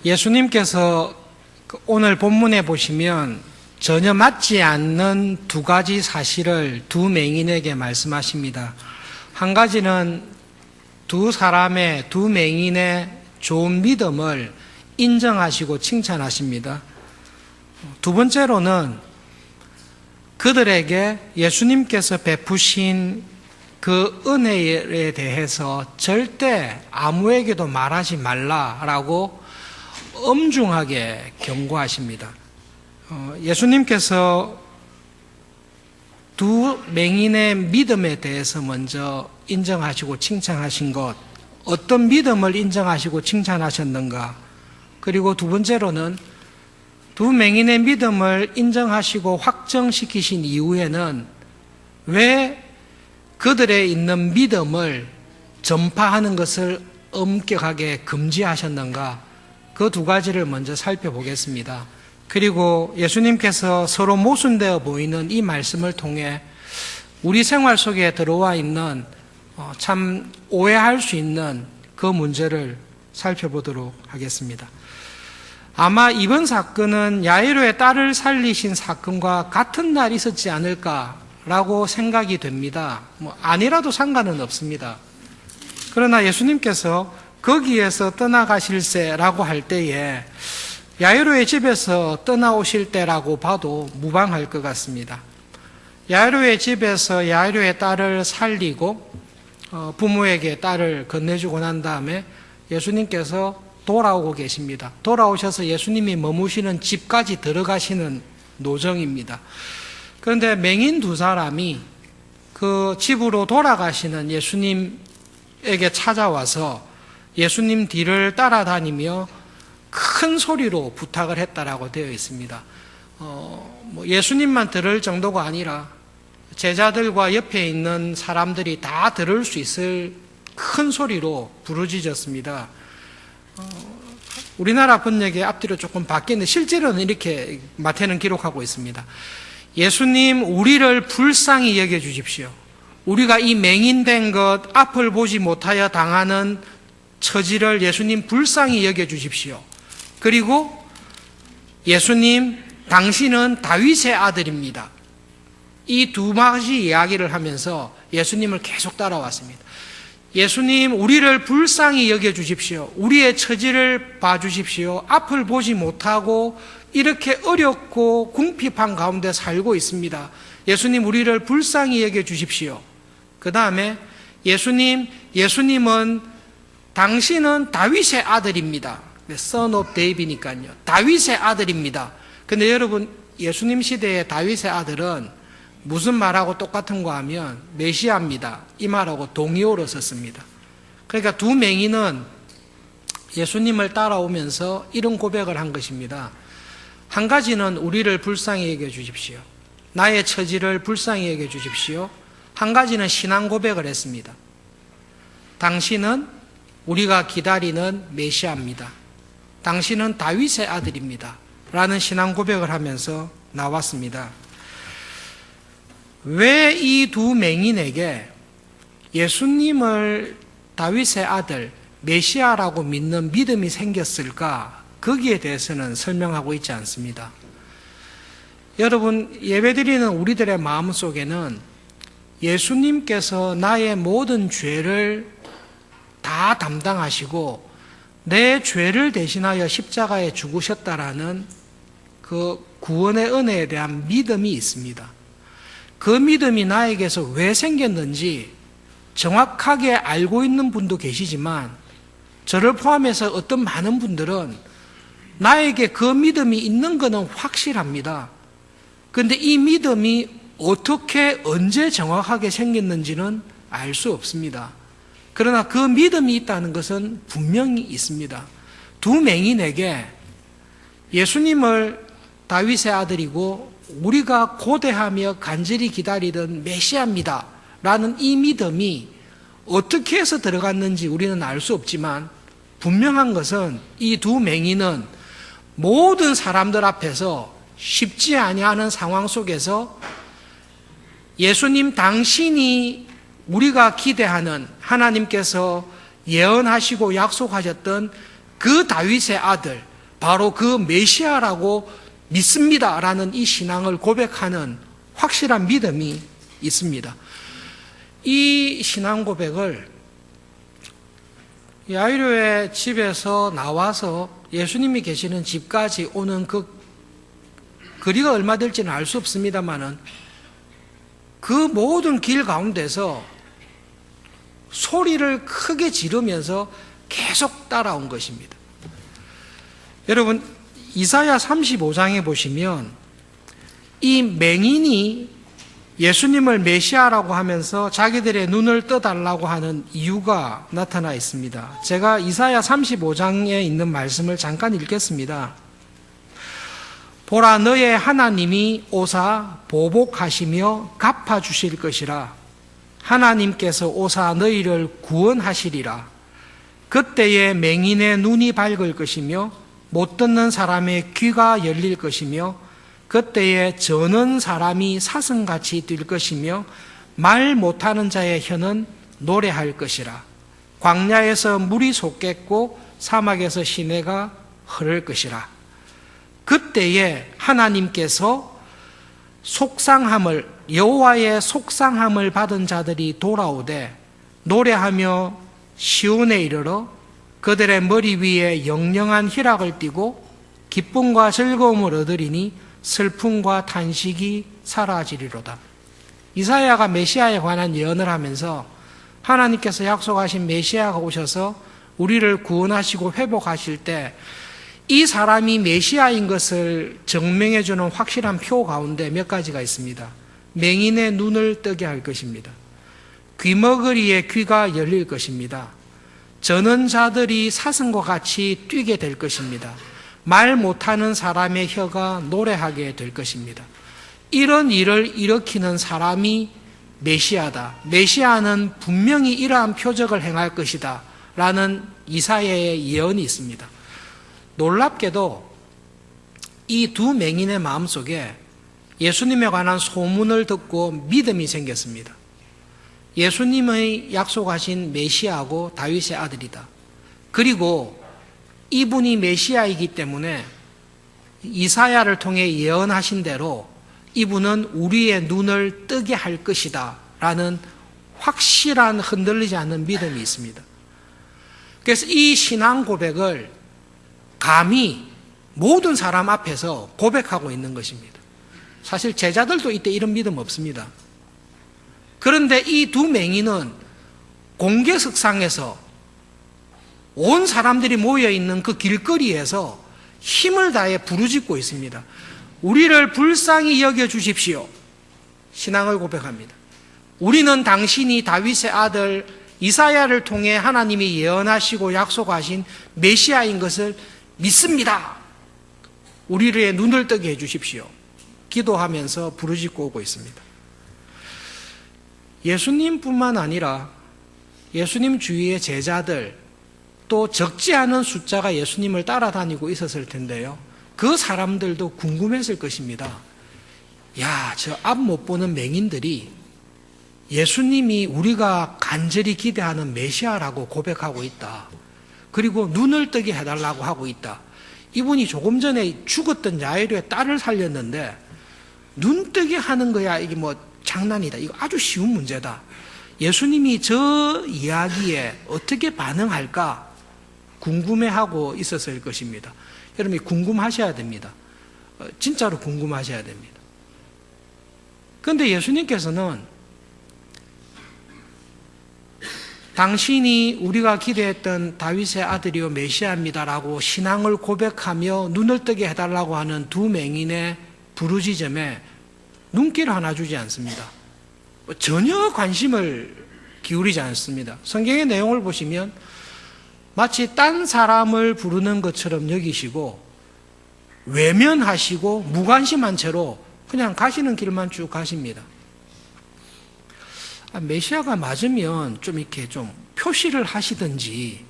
예수님께서 오늘 본문에 보시면 전혀 맞지 않는 두 가지 사실을 두 맹인에게 말씀하십니다. 한 가지는 두 맹인의 좋은 믿음을 인정하시고 칭찬하십니다. 두 번째로는 그들에게 예수님께서 베푸신 그 은혜에 대해서 절대 아무에게도 말하지 말라라고 엄중하게 경고하십니다. 예수님께서 두 맹인의 믿음에 대해서 먼저 인정하시고 칭찬하신 것, 어떤 믿음을 인정하시고 칭찬하셨는가? 그리고 두 번째로는 두 맹인의 믿음을 인정하시고 확정시키신 이후에는 왜 그들의 있는 믿음을 전파하는 것을 엄격하게 금지하셨는가? 그 두 가지를 먼저 살펴보겠습니다. 그리고 예수님께서 서로 모순되어 보이는 이 말씀을 통해 우리 생활 속에 들어와 있는 참 오해할 수 있는 그 문제를 살펴보도록 하겠습니다. 아마 이번 사건은 야이로의 딸을 살리신 사건과 같은 날 있었지 않을까라고 생각이 됩니다. 아니라도 상관은 없습니다. 그러나 예수님께서 거기에서 떠나가실세라고 할 때에 야이로의 집에서 떠나오실 때라고 봐도 무방할 것 같습니다. 야이로의 집에서 야이로의 딸을 살리고 부모에게 딸을 건네주고 난 다음에 예수님께서 돌아오고 계십니다. 돌아오셔서 예수님이 머무시는 집까지 들어가시는 노정입니다. 그런데 맹인 두 사람이 그 집으로 돌아가시는 예수님에게 찾아와서 예수님 뒤를 따라다니며 큰 소리로 부탁을 했다라고 되어 있습니다. 예수님만 들을 정도가 아니라 제자들과 옆에 있는 사람들이 다 들을 수 있을 큰 소리로 부르짖었습니다. 우리나라 번역의 앞뒤로 조금 바뀌었는데 실제로는 이렇게 마태는 기록하고 있습니다. 예수님, 우리를 불쌍히 여겨주십시오. 우리가 이 맹인된 것, 앞을 보지 못하여 당하는 처지를 예수님 불쌍히 여겨주십시오. 그리고 예수님, 당신은 다윗의 아들입니다. 이 두 가지 이야기를 하면서 예수님을 계속 따라왔습니다. 예수님, 우리를 불쌍히 여겨주십시오. 우리의 처지를 봐주십시오. 앞을 보지 못하고 이렇게 어렵고 궁핍한 가운데 살고 있습니다. 예수님, 우리를 불쌍히 여겨주십시오. 그 다음에 예수님은 당신은 다윗의 아들입니다. Son of David니까요. 다윗의 아들입니다. 근데 여러분, 예수님 시대의 다윗의 아들은 무슨 말하고 똑같은 거 하면 메시아입니다. 이 말하고 동의어로 썼습니다. 그러니까 두 맹인은 예수님을 따라오면서 이런 고백을 한 것입니다. 한 가지는 우리를 불쌍히 여겨주십시오. 나의 처지를 불쌍히 여겨주십시오. 한 가지는 신앙 고백을 했습니다. 당신은 우리가 기다리는 메시아입니다. 당신은 다윗의 아들입니다. 라는 신앙 고백을 하면서 나왔습니다. 왜 이 두 맹인에게 예수님을 다윗의 아들, 메시아라고 믿는 믿음이 생겼을까? 거기에 대해서는 설명하고 있지 않습니다. 여러분, 예배드리는 우리들의 마음속에는 예수님께서 나의 모든 죄를 다 담당하시고 내 죄를 대신하여 십자가에 죽으셨다라는 그 구원의 은혜에 대한 믿음이 있습니다. 그 믿음이 나에게서 왜 생겼는지 정확하게 알고 있는 분도 계시지만 저를 포함해서 어떤 많은 분들은 나에게 그 믿음이 있는 것은 확실합니다. 그런데 이 믿음이 어떻게 언제 정확하게 생겼는지는 알 수 없습니다. 그러나 그 믿음이 있다는 것은 분명히 있습니다. 두 맹인에게 예수님을 다윗의 아들이고 우리가 고대하며 간절히 기다리던 메시아입니다 라는 이 믿음이 어떻게 해서 들어갔는지 우리는 알 수 없지만 분명한 것은 이 두 맹인은 모든 사람들 앞에서 쉽지 아니하는 상황 속에서 예수님 당신이 우리가 기대하는 하나님께서 예언하시고 약속하셨던 그 다윗의 아들, 바로 그 메시아라고 믿습니다라는 이 신앙을 고백하는 확실한 믿음이 있습니다. 이 신앙 고백을 야이로의 집에서 나와서 예수님이 계시는 집까지 오는 그 거리가 얼마 될지는 알 수 없습니다만은 그 모든 길 가운데서 소리를 크게 지르면서 계속 따라온 것입니다. 여러분, 이사야 35장에 보시면 이 맹인이 예수님을 메시아라고 하면서 자기들의 눈을 떠달라고 하는 이유가 나타나 있습니다. 제가 이사야 35장에 있는 말씀을 잠깐 읽겠습니다. 보라, 너의 하나님이 오사 보복하시며 갚아주실 것이라. 하나님께서 오사 너희를 구원하시리라. 그때에 맹인의 눈이 밝을 것이며 못 듣는 사람의 귀가 열릴 것이며 그때에 저는 사람이 사슴같이 뛸 것이며 말 못하는 자의 혀는 노래할 것이라. 광야에서 물이 솟겠고 사막에서 시내가 흐를 것이라. 그때에 하나님께서 여호와의 속상함을 받은 자들이 돌아오되 노래하며 시온에 이르러 그들의 머리 위에 영영한 희락을 띠고 기쁨과 즐거움을 얻으리니 슬픔과 탄식이 사라지리로다. 이사야가 메시아에 관한 예언을 하면서 하나님께서 약속하신 메시아가 오셔서 우리를 구원하시고 회복하실 때 이 사람이 메시아인 것을 증명해 주는 확실한 표 가운데 몇 가지가 있습니다. 맹인의 눈을 뜨게 할 것입니다. 귀머거리의 귀가 열릴 것입니다. 저는 자들이 사슴과 같이 뛰게 될 것입니다. 말 못하는 사람의 혀가 노래하게 될 것입니다. 이런 일을 일으키는 사람이 메시아다. 메시아는 분명히 이러한 표적을 행할 것이다 라는 이사야의 예언이 있습니다. 놀랍게도 이 두 맹인의 마음속에 예수님에 관한 소문을 듣고 믿음이 생겼습니다. 예수님의 약속하신 메시아하고 다윗의 아들이다. 그리고 이분이 메시아이기 때문에 이사야를 통해 예언하신 대로 이분은 우리의 눈을 뜨게 할 것이다 라는 확실한 흔들리지 않는 믿음이 있습니다. 그래서 이 신앙 고백을 감히 모든 사람 앞에서 고백하고 있는 것입니다. 사실 제자들도 이때 이런 믿음 없습니다. 그런데 이 두 맹인은 공개석상에서 온 사람들이 모여있는 그 길거리에서 힘을 다해 부르짖고 있습니다. 우리를 불쌍히 여겨주십시오. 신앙을 고백합니다. 우리는 당신이 다윗의 아들 이사야를 통해 하나님이 예언하시고 약속하신 메시아인 것을 믿습니다. 우리의 눈을 뜨게 해주십시오. 기도하면서 부르짖고 오고 있습니다. 예수님뿐만 아니라 예수님 주위의 제자들 또 적지 않은 숫자가 예수님을 따라다니고 있었을 텐데요. 그 사람들도 궁금했을 것입니다. 야, 저 앞 못 보는 맹인들이 예수님이 우리가 간절히 기대하는 메시아라고 고백하고 있다. 그리고 눈을 뜨게 해달라고 하고 있다. 이분이 조금 전에 죽었던 야이로의 딸을 살렸는데 눈 뜨게 하는 거야. 이게 뭐 장난이다. 이거 아주 쉬운 문제다. 예수님이 저 이야기에 어떻게 반응할까 궁금해하고 있었을 것입니다. 여러분이 궁금하셔야 됩니다. 진짜로 궁금하셔야 됩니다. 그런데 예수님께서는 당신이 우리가 기대했던 다윗의 아들이요 메시아입니다라고 신앙을 고백하며 눈을 뜨게 해달라고 하는 두 맹인의 부르짖음에 눈길 하나 주지 않습니다. 전혀 관심을 기울이지 않습니다. 성경의 내용을 보시면 마치 딴 사람을 부르는 것처럼 여기시고 외면하시고 무관심한 채로 그냥 가시는 길만 쭉 가십니다. 메시아가 맞으면 좀 이렇게 좀 표시를 하시든지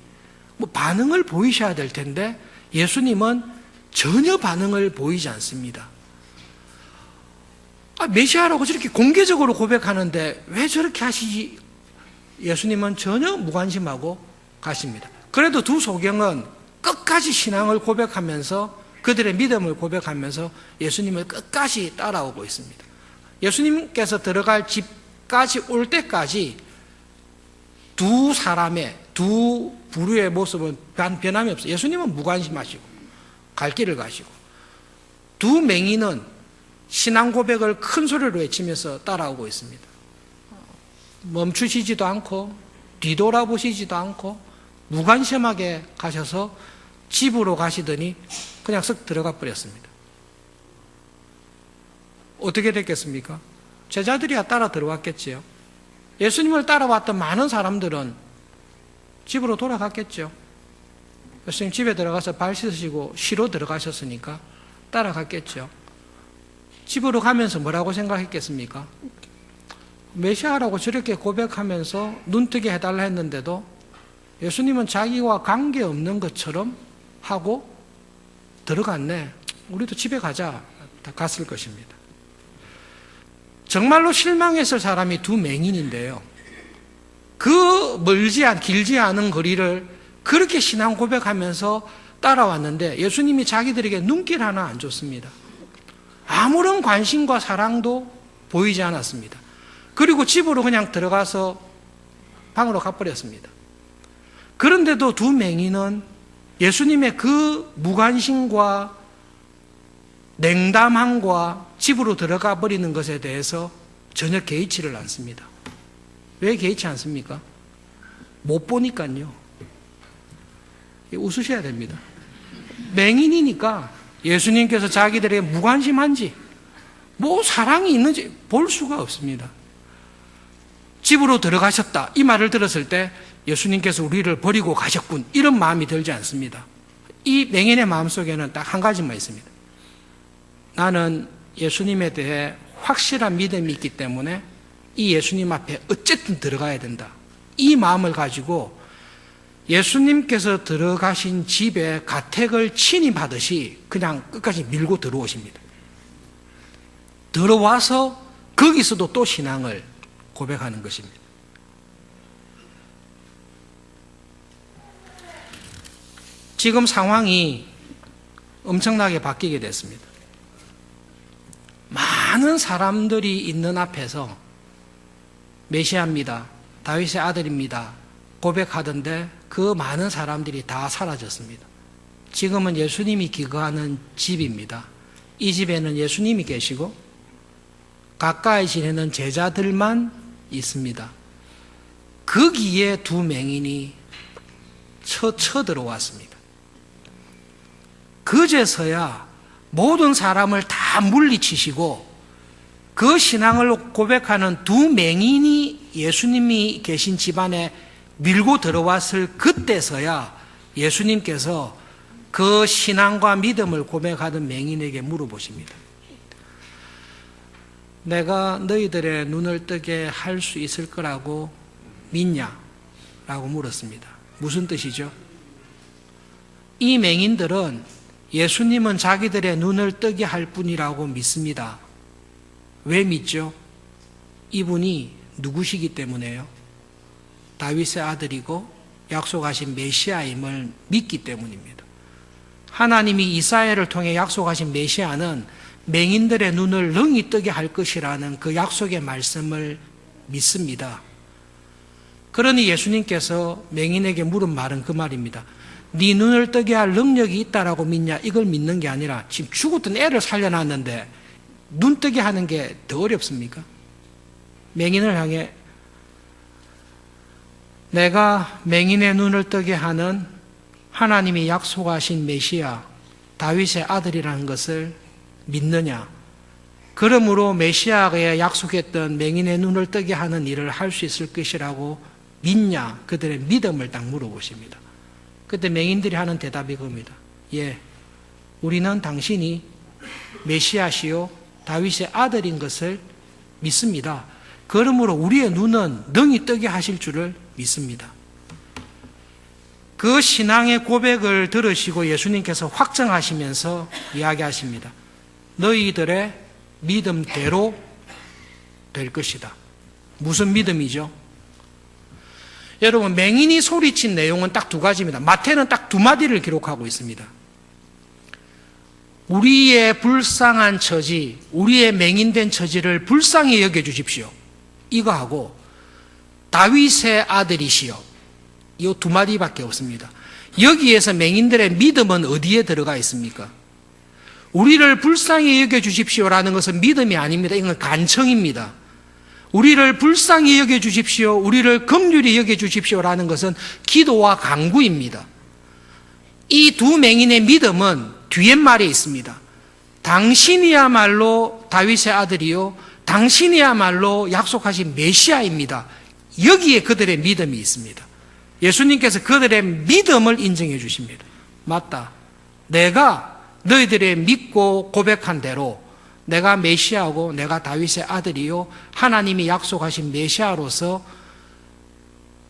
뭐 반응을 보이셔야 될 텐데 예수님은 전혀 반응을 보이지 않습니다. 메시아라고 저렇게 공개적으로 고백하는데 왜 저렇게 하시지? 예수님은 전혀 무관심하고 가십니다. 그래도 두 소경은 끝까지 신앙을 고백하면서 그들의 믿음을 고백하면서 예수님을 끝까지 따라오고 있습니다. 예수님께서 들어갈 집까지 올 때까지 두 사람의 두 부류의 모습은 변함이 없어요. 예수님은 무관심하시고 갈 길을 가시고 두 맹인은 신앙 고백을 큰 소리로 외치면서 따라오고 있습니다. 멈추시지도 않고 뒤돌아보시지도 않고 무관심하게 가셔서 집으로 가시더니 그냥 쓱 들어가 버렸습니다. 어떻게 됐겠습니까? 제자들이야 따라 들어왔겠지요. 예수님을 따라왔던 많은 사람들은 집으로 돌아갔겠죠. 예수님 집에 들어가서 발 씻으시고 쉬러 들어가셨으니까 따라갔겠죠. 집으로 가면서 뭐라고 생각했겠습니까? 메시아라고 저렇게 고백하면서 눈뜨게 해달라 했는데도 예수님은 자기와 관계없는 것처럼 하고 들어갔네. 우리도 집에 가자. 다 갔을 것입니다. 정말로 실망했을 사람이 두 맹인인데요. 그 길지 않은 거리를 그렇게 신앙 고백하면서 따라왔는데 예수님이 자기들에게 눈길 하나 안 줬습니다. 아무런 관심과 사랑도 보이지 않았습니다. 그리고 집으로 그냥 들어가서 방으로 가버렸습니다. 그런데도 두 맹인은 예수님의 그 무관심과 냉담함과 집으로 들어가 버리는 것에 대해서 전혀 개의치를 않습니다. 왜 개의치 않습니까? 못 보니까요. 웃으셔야 됩니다. 맹인이니까 예수님께서 자기들에게 무관심한지 뭐 사랑이 있는지 볼 수가 없습니다. 집으로 들어가셨다 이 말을 들었을 때 예수님께서 우리를 버리고 가셨군 이런 마음이 들지 않습니다. 이 맹인의 마음속에는 딱 한 가지만 있습니다. 나는 예수님에 대해 확실한 믿음이 있기 때문에 이 예수님 앞에 어쨌든 들어가야 된다. 이 마음을 가지고 예수님께서 들어가신 집에 가택을 침입하듯이 그냥 끝까지 밀고 들어오십니다. 들어와서 거기서도 또 신앙을 고백하는 것입니다. 지금 상황이 엄청나게 바뀌게 됐습니다. 많은 사람들이 있는 앞에서 메시아입니다. 다윗의 아들입니다. 고백하던데 그 많은 사람들이 다 사라졌습니다. 지금은 예수님이 기거하는 집입니다. 이 집에는 예수님이 계시고 가까이 지내는 제자들만 있습니다. 거기에 두 맹인이 쳐들어왔습니다. 그제서야 모든 사람을 다 물리치시고 그 신앙을 고백하는 두 맹인이 예수님이 계신 집안에 밀고 들어왔을 그때서야 예수님께서 그 신앙과 믿음을 고백하던 맹인에게 물어보십니다. 내가 너희들의 눈을 뜨게 할 수 있을 거라고 믿냐? 라고 물었습니다. 무슨 뜻이죠? 이 맹인들은 예수님은 자기들의 눈을 뜨게 할 분이라고 믿습니다. 왜 믿죠? 이분이 누구시기 때문에요? 다윗의 아들이고 약속하신 메시아임을 믿기 때문입니다. 하나님이 이사야를 통해 약속하신 메시아는 맹인들의 눈을 능히 뜨게 할 것이라는 그 약속의 말씀을 믿습니다. 그러니 예수님께서 맹인에게 물은 말은 그 말입니다. 네 눈을 뜨게 할 능력이 있다라고 믿냐? 이걸 믿는 게 아니라 지금 죽었던 애를 살려놨는데 눈 뜨게 하는 게 더 어렵습니까? 맹인을 향해 내가 맹인의 눈을 뜨게 하는 하나님이 약속하신 메시아 다윗의 아들이라는 것을 믿느냐? 그러므로 메시아가 약속했던 맹인의 눈을 뜨게 하는 일을 할 수 있을 것이라고 믿냐? 그들의 믿음을 딱 물어보십니다. 그때 맹인들이 하는 대답이 겁니다. 예, 우리는 당신이 메시아시요 다윗의 아들인 것을 믿습니다. 그러므로 우리의 눈은 능히 뜨게 하실 줄을 믿습니다. 그 신앙의 고백을 들으시고 예수님께서 확정하시면서 이야기하십니다. 너희들의 믿음대로 될 것이다. 무슨 믿음이죠? 여러분, 맹인이 소리친 내용은 딱 두 가지입니다. 마태는 딱 두 마디를 기록하고 있습니다. 우리의 불쌍한 처지, 우리의 맹인된 처지를 불쌍히 여겨주십시오. 이거하고 다윗의 아들이시여. 이 두 마디밖에 없습니다. 여기에서 맹인들의 믿음은 어디에 들어가 있습니까? 우리를 불쌍히 여겨주십시오라는 것은 믿음이 아닙니다. 이건 간청입니다. 우리를 불쌍히 여겨주십시오, 우리를 긍휼히 여겨주십시오라는 것은 기도와 간구입니다. 이 두 맹인의 믿음은 뒤에 말에 있습니다. 당신이야말로 다윗의 아들이요, 당신이야말로 약속하신 메시아입니다. 여기에 그들의 믿음이 있습니다. 예수님께서 그들의 믿음을 인정해 주십니다. 맞다. 내가 너희들의 믿고 고백한 대로 내가 메시아고 내가 다윗의 아들이요 하나님이 약속하신 메시아로서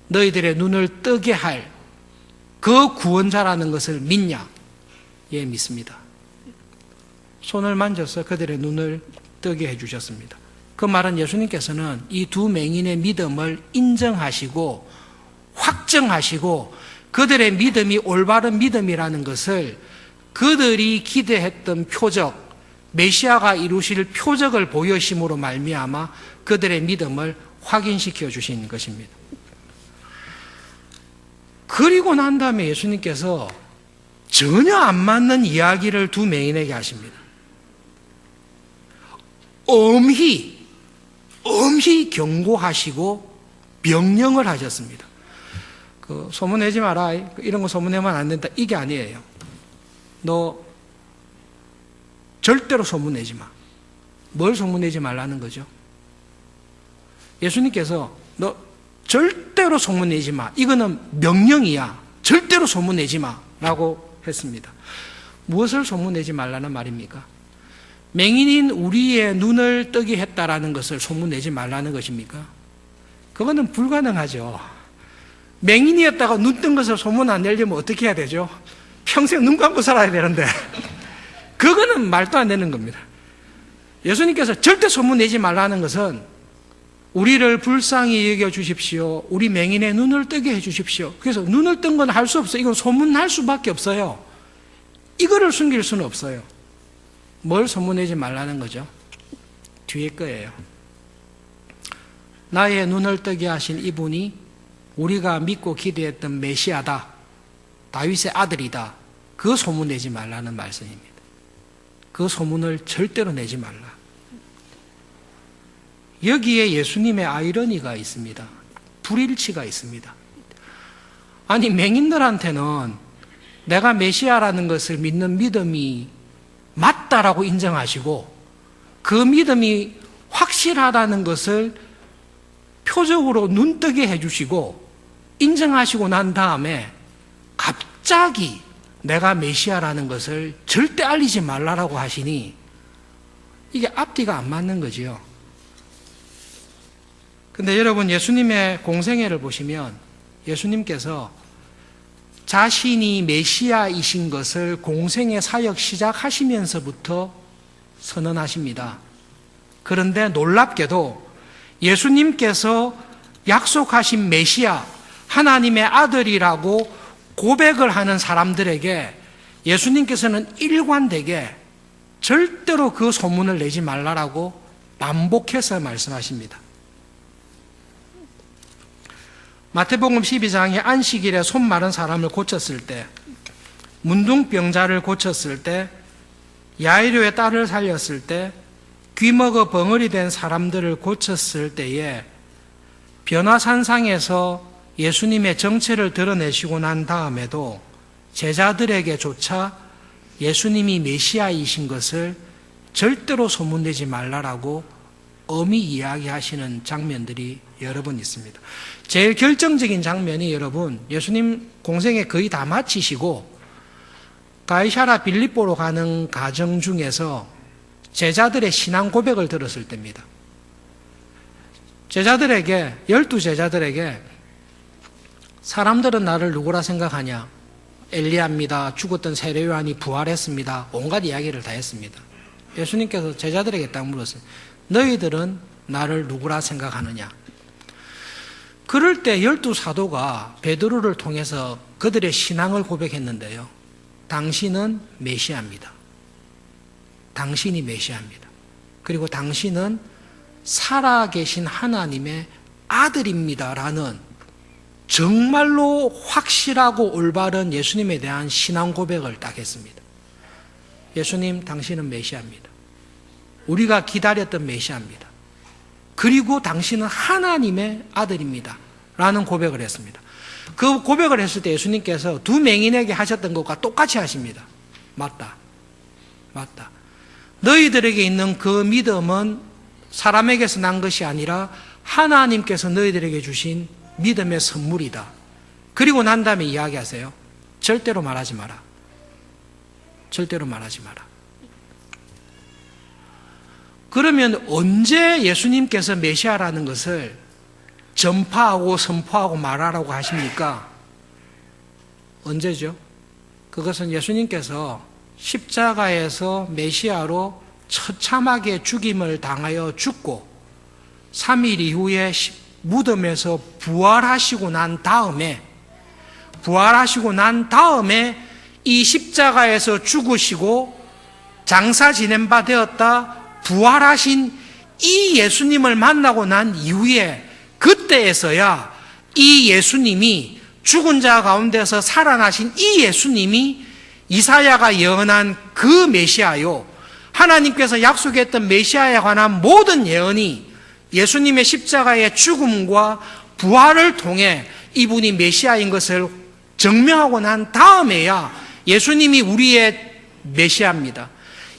너희들의 눈을 뜨게 할 그 구원자라는 것을 믿냐? 예, 믿습니다. 손을 만져서 그들의 눈을 뜨게 해주셨습니다. 그 말은 예수님께서는 이 두 맹인의 믿음을 인정하시고 확정하시고 그들의 믿음이 올바른 믿음이라는 것을 그들이 기대했던 표적, 메시아가 이루실 표적을 보여심으로 말미암아 그들의 믿음을 확인시켜 주신 것입니다. 그리고 난 다음에 예수님께서 전혀 안 맞는 이야기를 두 맹인에게 하십니다. 엄히 경고하시고 명령을 하셨습니다. 소문내지 마라. 이런 거 소문내면 안 된다. 이게 아니에요. 너 절대로 소문내지 마. 뭘 소문내지 말라는 거죠? 예수님께서 너 절대로 소문내지 마. 이거는 명령이야. 절대로 소문내지 마. 라고 했습니다. 무엇을 소문내지 말라는 말입니까? 맹인인 우리의 눈을 뜨게 했다라는 것을 소문내지 말라는 것입니까? 그거는 불가능하죠. 맹인이었다가 눈 뜬 것을 소문 안 내려면 어떻게 해야 되죠? 평생 눈 감고 살아야 되는데 그거는 말도 안 되는 겁니다. 예수님께서 절대 소문내지 말라는 것은 우리를 불쌍히 여겨주십시오. 우리 맹인의 눈을 뜨게 해주십시오. 그래서 눈을 뜬 건 할 수 없어요. 이건 소문할 수밖에 없어요. 이거를 숨길 수는 없어요. 뭘 소문내지 말라는 거죠? 뒤에 거예요. 나의 눈을 뜨게 하신 이분이 우리가 믿고 기대했던 메시아다. 다윗의 아들이다. 그 소문 내지 말라는 말씀입니다. 그 소문을 절대로 내지 말라. 여기에 예수님의 아이러니가 있습니다. 불일치가 있습니다. 아니, 맹인들한테는 내가 메시아라는 것을 믿는 믿음이 맞다라고 인정하시고 그 믿음이 확실하다는 것을 표적으로 눈뜨게 해주시고 인정하시고 난 다음에 갑자기 내가 메시아라는 것을 절대 알리지 말라라고 하시니 이게 앞뒤가 안 맞는 거지요. 근데 여러분, 예수님의 공생애를 보시면 예수님께서 자신이 메시아이신 것을 공생애 사역 시작하시면서부터 선언하십니다. 그런데 놀랍게도 예수님께서 약속하신 메시아, 하나님의 아들이라고 고백을 하는 사람들에게 예수님께서는 일관되게 절대로 그 소문을 내지 말라라고 반복해서 말씀하십니다. 마태복음 12장에 안식일에 손 마른 사람을 고쳤을 때, 문둥병자를 고쳤을 때, 야이로의 딸을 살렸을 때, 귀먹어 벙어리 된 사람들을 고쳤을 때에 변화산상에서 예수님의 정체를 드러내시고 난 다음에도 제자들에게조차 예수님이 메시아이신 것을 절대로 소문내지 말라라고 엄히 이야기하시는 장면들이 여러 번 있습니다. 제일 결정적인 장면이 여러분, 예수님 공생애 거의 다 마치시고 가이사랴 빌립보로 가는 과정 중에서 제자들의 신앙 고백을 들었을 때입니다. 제자들에게, 12제자들에게 사람들은 나를 누구라 생각하냐? 엘리야입니다. 죽었던 세례 요한이 부활했습니다. 온갖 이야기를 다 했습니다. 예수님께서 제자들에게 딱 물었어요. 너희들은 나를 누구라 생각하느냐? 그럴 때 12사도가 베드로를 통해서 그들의 신앙을 고백했는데요. 당신은 메시아입니다. 당신이 메시아입니다. 그리고 당신은 살아계신 하나님의 아들입니다라는 정말로 확실하고 올바른 예수님에 대한 신앙 고백을 딱 했습니다. 예수님, 당신은 메시아입니다. 우리가 기다렸던 메시아입니다. 그리고 당신은 하나님의 아들입니다. 라는 고백을 했습니다. 그 고백을 했을 때 예수님께서 두 맹인에게 하셨던 것과 똑같이 하십니다. 맞다. 맞다. 너희들에게 있는 그 믿음은 사람에게서 난 것이 아니라 하나님께서 너희들에게 주신 믿음의 선물이다. 그리고 난 다음에 이야기하세요. 절대로 말하지 마라. 절대로 말하지 마라. 그러면 언제 예수님께서 메시아라는 것을 전파하고 선포하고 말하라고 하십니까? 언제죠? 그것은 예수님께서 십자가에서 메시아로 처참하게 죽임을 당하여 죽고 3일 이후에 무덤에서 부활하시고 난 다음에 이 십자가에서 죽으시고 장사 지낸 바 되었다 부활하신 이 예수님을 만나고 난 이후에 그때에서야 이 예수님이 죽은 자 가운데서 살아나신 이 예수님이 이사야가 예언한 그 메시아요. 하나님께서 약속했던 메시아에 관한 모든 예언이 예수님의 십자가의 죽음과 부활을 통해 이분이 메시아인 것을 증명하고 난 다음에야 예수님이 우리의 메시아입니다.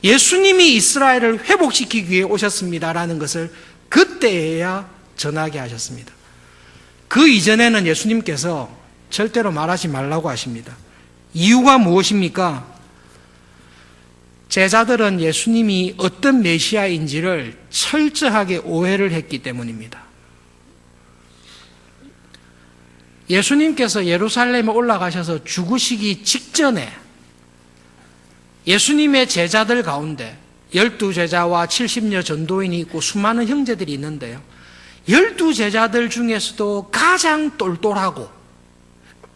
예수님이 이스라엘을 회복시키기 위해 오셨습니다라는 것을 그때에야 전하게 하셨습니다. 그 이전에는 예수님께서 절대로 말하지 말라고 하십니다. 이유가 무엇입니까? 제자들은 예수님이 어떤 메시아인지를 철저하게 오해를 했기 때문입니다. 예수님께서 예루살렘에 올라가셔서 죽으시기 직전에 예수님의 제자들 가운데 12제자와 70여 전도인이 있고 수많은 형제들이 있는데요. 12제자들 중에서도 가장 똘똘하고,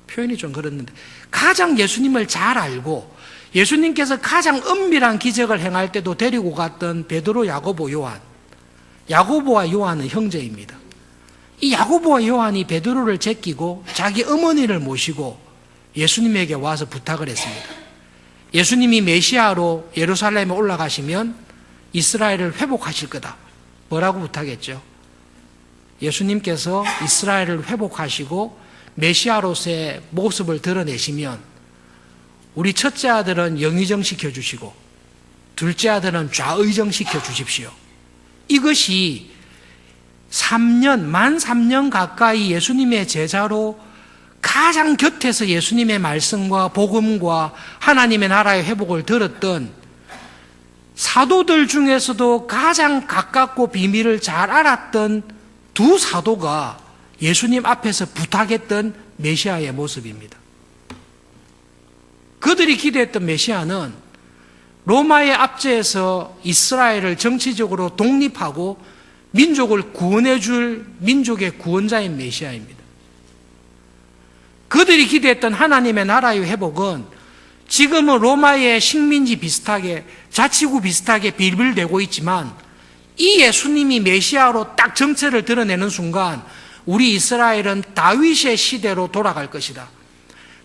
표현이 좀 그렇는데 가장 예수님을 잘 알고 예수님께서 가장 은밀한 기적을 행할 때도 데리고 갔던 베드로, 야고보, 요한. 야고보와 요한은 형제입니다. 이 야고보와 요한이 베드로를 제끼고 자기 어머니를 모시고 예수님에게 와서 부탁을 했습니다. 예수님이 메시아로 예루살렘에 올라가시면 이스라엘을 회복하실 거다. 뭐라고 부탁했죠? 예수님께서 이스라엘을 회복하시고 메시아로서의 모습을 드러내시면 우리 첫째 아들은 영의정 시켜주시고 둘째 아들은 좌의정 시켜주십시오. 이것이 만 3년 가까이 예수님의 제자로 가장 곁에서 예수님의 말씀과 복음과 하나님의 나라의 회복을 들었던 사도들 중에서도 가장 가깝고 비밀을 잘 알았던 두 사도가 예수님 앞에서 부탁했던 메시아의 모습입니다. 그들이 기대했던 메시아는 로마의 압제에서 이스라엘을 정치적으로 독립하고 민족을 구원해 줄 민족의 구원자인 메시아입니다. 그들이 기대했던 하나님의 나라의 회복은 지금은 로마의 식민지 비슷하게 자치구 비슷하게 빌빌대고 있지만 이 예수님이 메시아로 딱 정체를 드러내는 순간 우리 이스라엘은 다윗의 시대로 돌아갈 것이다.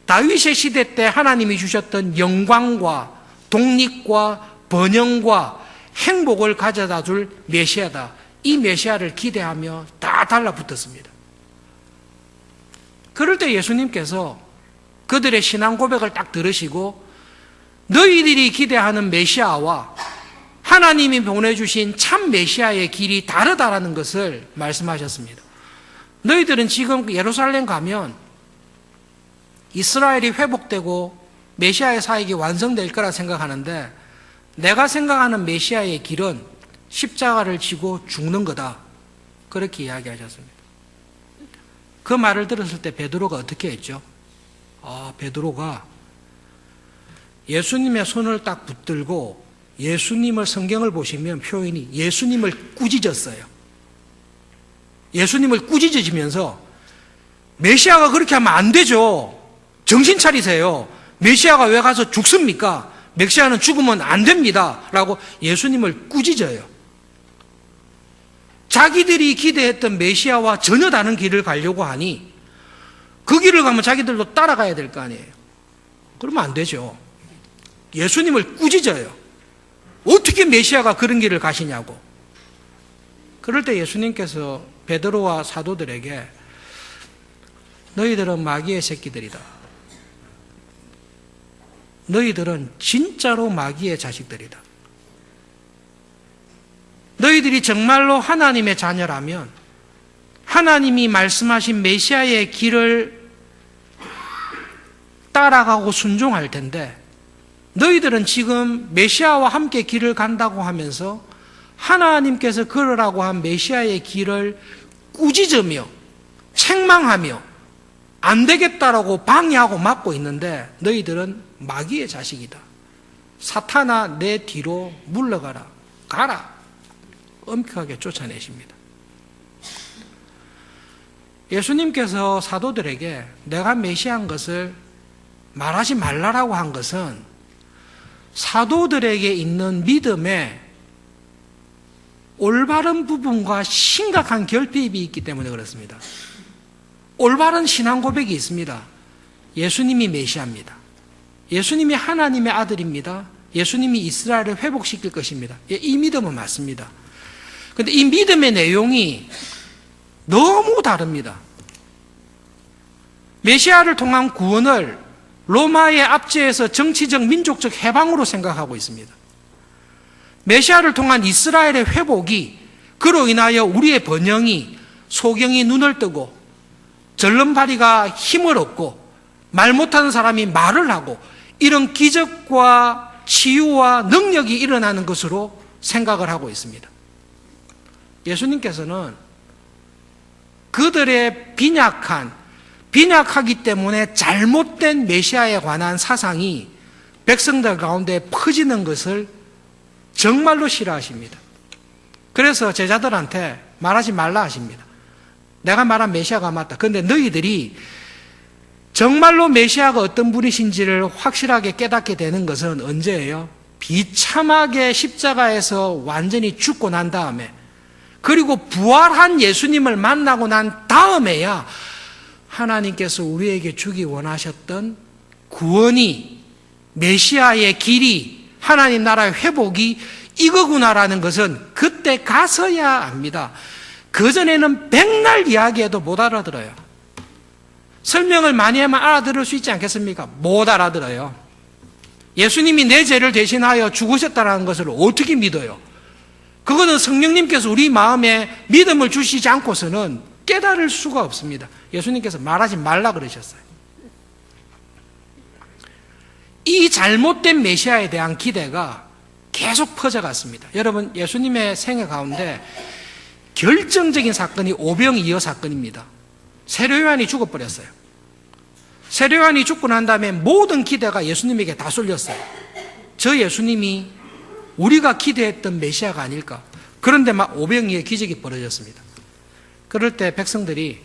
다윗의 시대 때 하나님이 주셨던 영광과 독립과 번영과 행복을 가져다 줄 메시아다. 이 메시아를 기대하며 다 달라붙었습니다. 그럴 때 예수님께서 그들의 신앙 고백을 딱 들으시고 너희들이 기대하는 메시아와 하나님이 보내주신 참 메시아의 길이 다르다라는 것을 말씀하셨습니다. 너희들은 지금 예루살렘 가면 이스라엘이 회복되고 메시아의 사역이 완성될 거라 생각하는데 내가 생각하는 메시아의 길은 십자가를 지고 죽는 거다. 그렇게 이야기하셨습니다. 그 말을 들었을 때 베드로가 어떻게 했죠? 베드로가 예수님의 손을 딱 붙들고 예수님을 성경을 보시면 표현이 예수님을 꾸짖었어요. 예수님을 꾸짖으시면서 메시아가 그렇게 하면 안 되죠. 정신 차리세요. 메시아가 왜 가서 죽습니까? 메시아는 죽으면 안 됩니다. 라고 예수님을 꾸짖어요. 자기들이 기대했던 메시아와 전혀 다른 길을 가려고 하니 그 길을 가면 자기들도 따라가야 될 거 아니에요. 그러면 안 되죠. 예수님을 꾸짖어요. 어떻게 메시아가 그런 길을 가시냐고. 그럴 때 예수님께서 베드로와 사도들에게 너희들은 마귀의 새끼들이다. 너희들은 진짜로 마귀의 자식들이다. 너희들이 정말로 하나님의 자녀라면 하나님이 말씀하신 메시아의 길을 따라가고 순종할 텐데 너희들은 지금 메시아와 함께 길을 간다고 하면서 하나님께서 걸으라고 한 메시아의 길을 꾸짖으며 책망하며 안 되겠다라고 방해하고 막고 있는데 너희들은 마귀의 자식이다. 사탄아 내 뒤로 물러가라. 가라. 엄격하게 쫓아내십니다. 예수님께서 사도들에게 내가 메시아인 것을 말하지 말라라고 한 것은 사도들에게 있는 믿음에 올바른 부분과 심각한 결핍이 있기 때문에 그렇습니다. 올바른 신앙 고백이 있습니다. 예수님이 메시아입니다. 예수님이 하나님의 아들입니다. 예수님이 이스라엘을 회복시킬 것입니다. 이 믿음은 맞습니다. 그런데 이 믿음의 내용이 너무 다릅니다. 메시아를 통한 구원을 로마의 압제에서 정치적, 민족적 해방으로 생각하고 있습니다. 메시아를 통한 이스라엘의 회복이 그로 인하여 우리의 번영이 소경이 눈을 뜨고 절름발이가 힘을 얻고 말 못하는 사람이 말을 하고 이런 기적과 치유와 능력이 일어나는 것으로 생각을 하고 있습니다. 예수님께서는 그들의 빈약하기 때문에 잘못된 메시아에 관한 사상이 백성들 가운데 퍼지는 것을 정말로 싫어하십니다. 그래서 제자들한테 말하지 말라 하십니다. 내가 말한 메시아가 맞다. 그런데 너희들이 정말로 메시아가 어떤 분이신지를 확실하게 깨닫게 되는 것은 언제예요? 비참하게 십자가에서 완전히 죽고 난 다음에 그리고 부활한 예수님을 만나고 난 다음에야 하나님께서 우리에게 주기 원하셨던 구원이 메시아의 길이 하나님 나라의 회복이 이거구나라는 것은 그때 가서야 압니다. 그전에는 백날 이야기해도 못 알아들어요. 설명을 많이 하면 알아들을 수 있지 않겠습니까? 못 알아들어요. 예수님이 내 죄를 대신하여 죽으셨다는 것을 어떻게 믿어요? 그거는 성령님께서 우리 마음에 믿음을 주시지 않고서는 깨달을 수가 없습니다. 예수님께서 말하지 말라 그러셨어요. 이 잘못된 메시아에 대한 기대가 계속 퍼져갔습니다. 여러분, 예수님의 생애 가운데 결정적인 사건이 오병이어 사건입니다. 세례요한이 죽어버렸어요. 세례요한이 죽고 난 다음에 모든 기대가 예수님에게 다 쏠렸어요. 저 예수님이 우리가 기대했던 메시아가 아닐까. 그런데 막 오병이어의 기적이 벌어졌습니다. 그럴 때 백성들이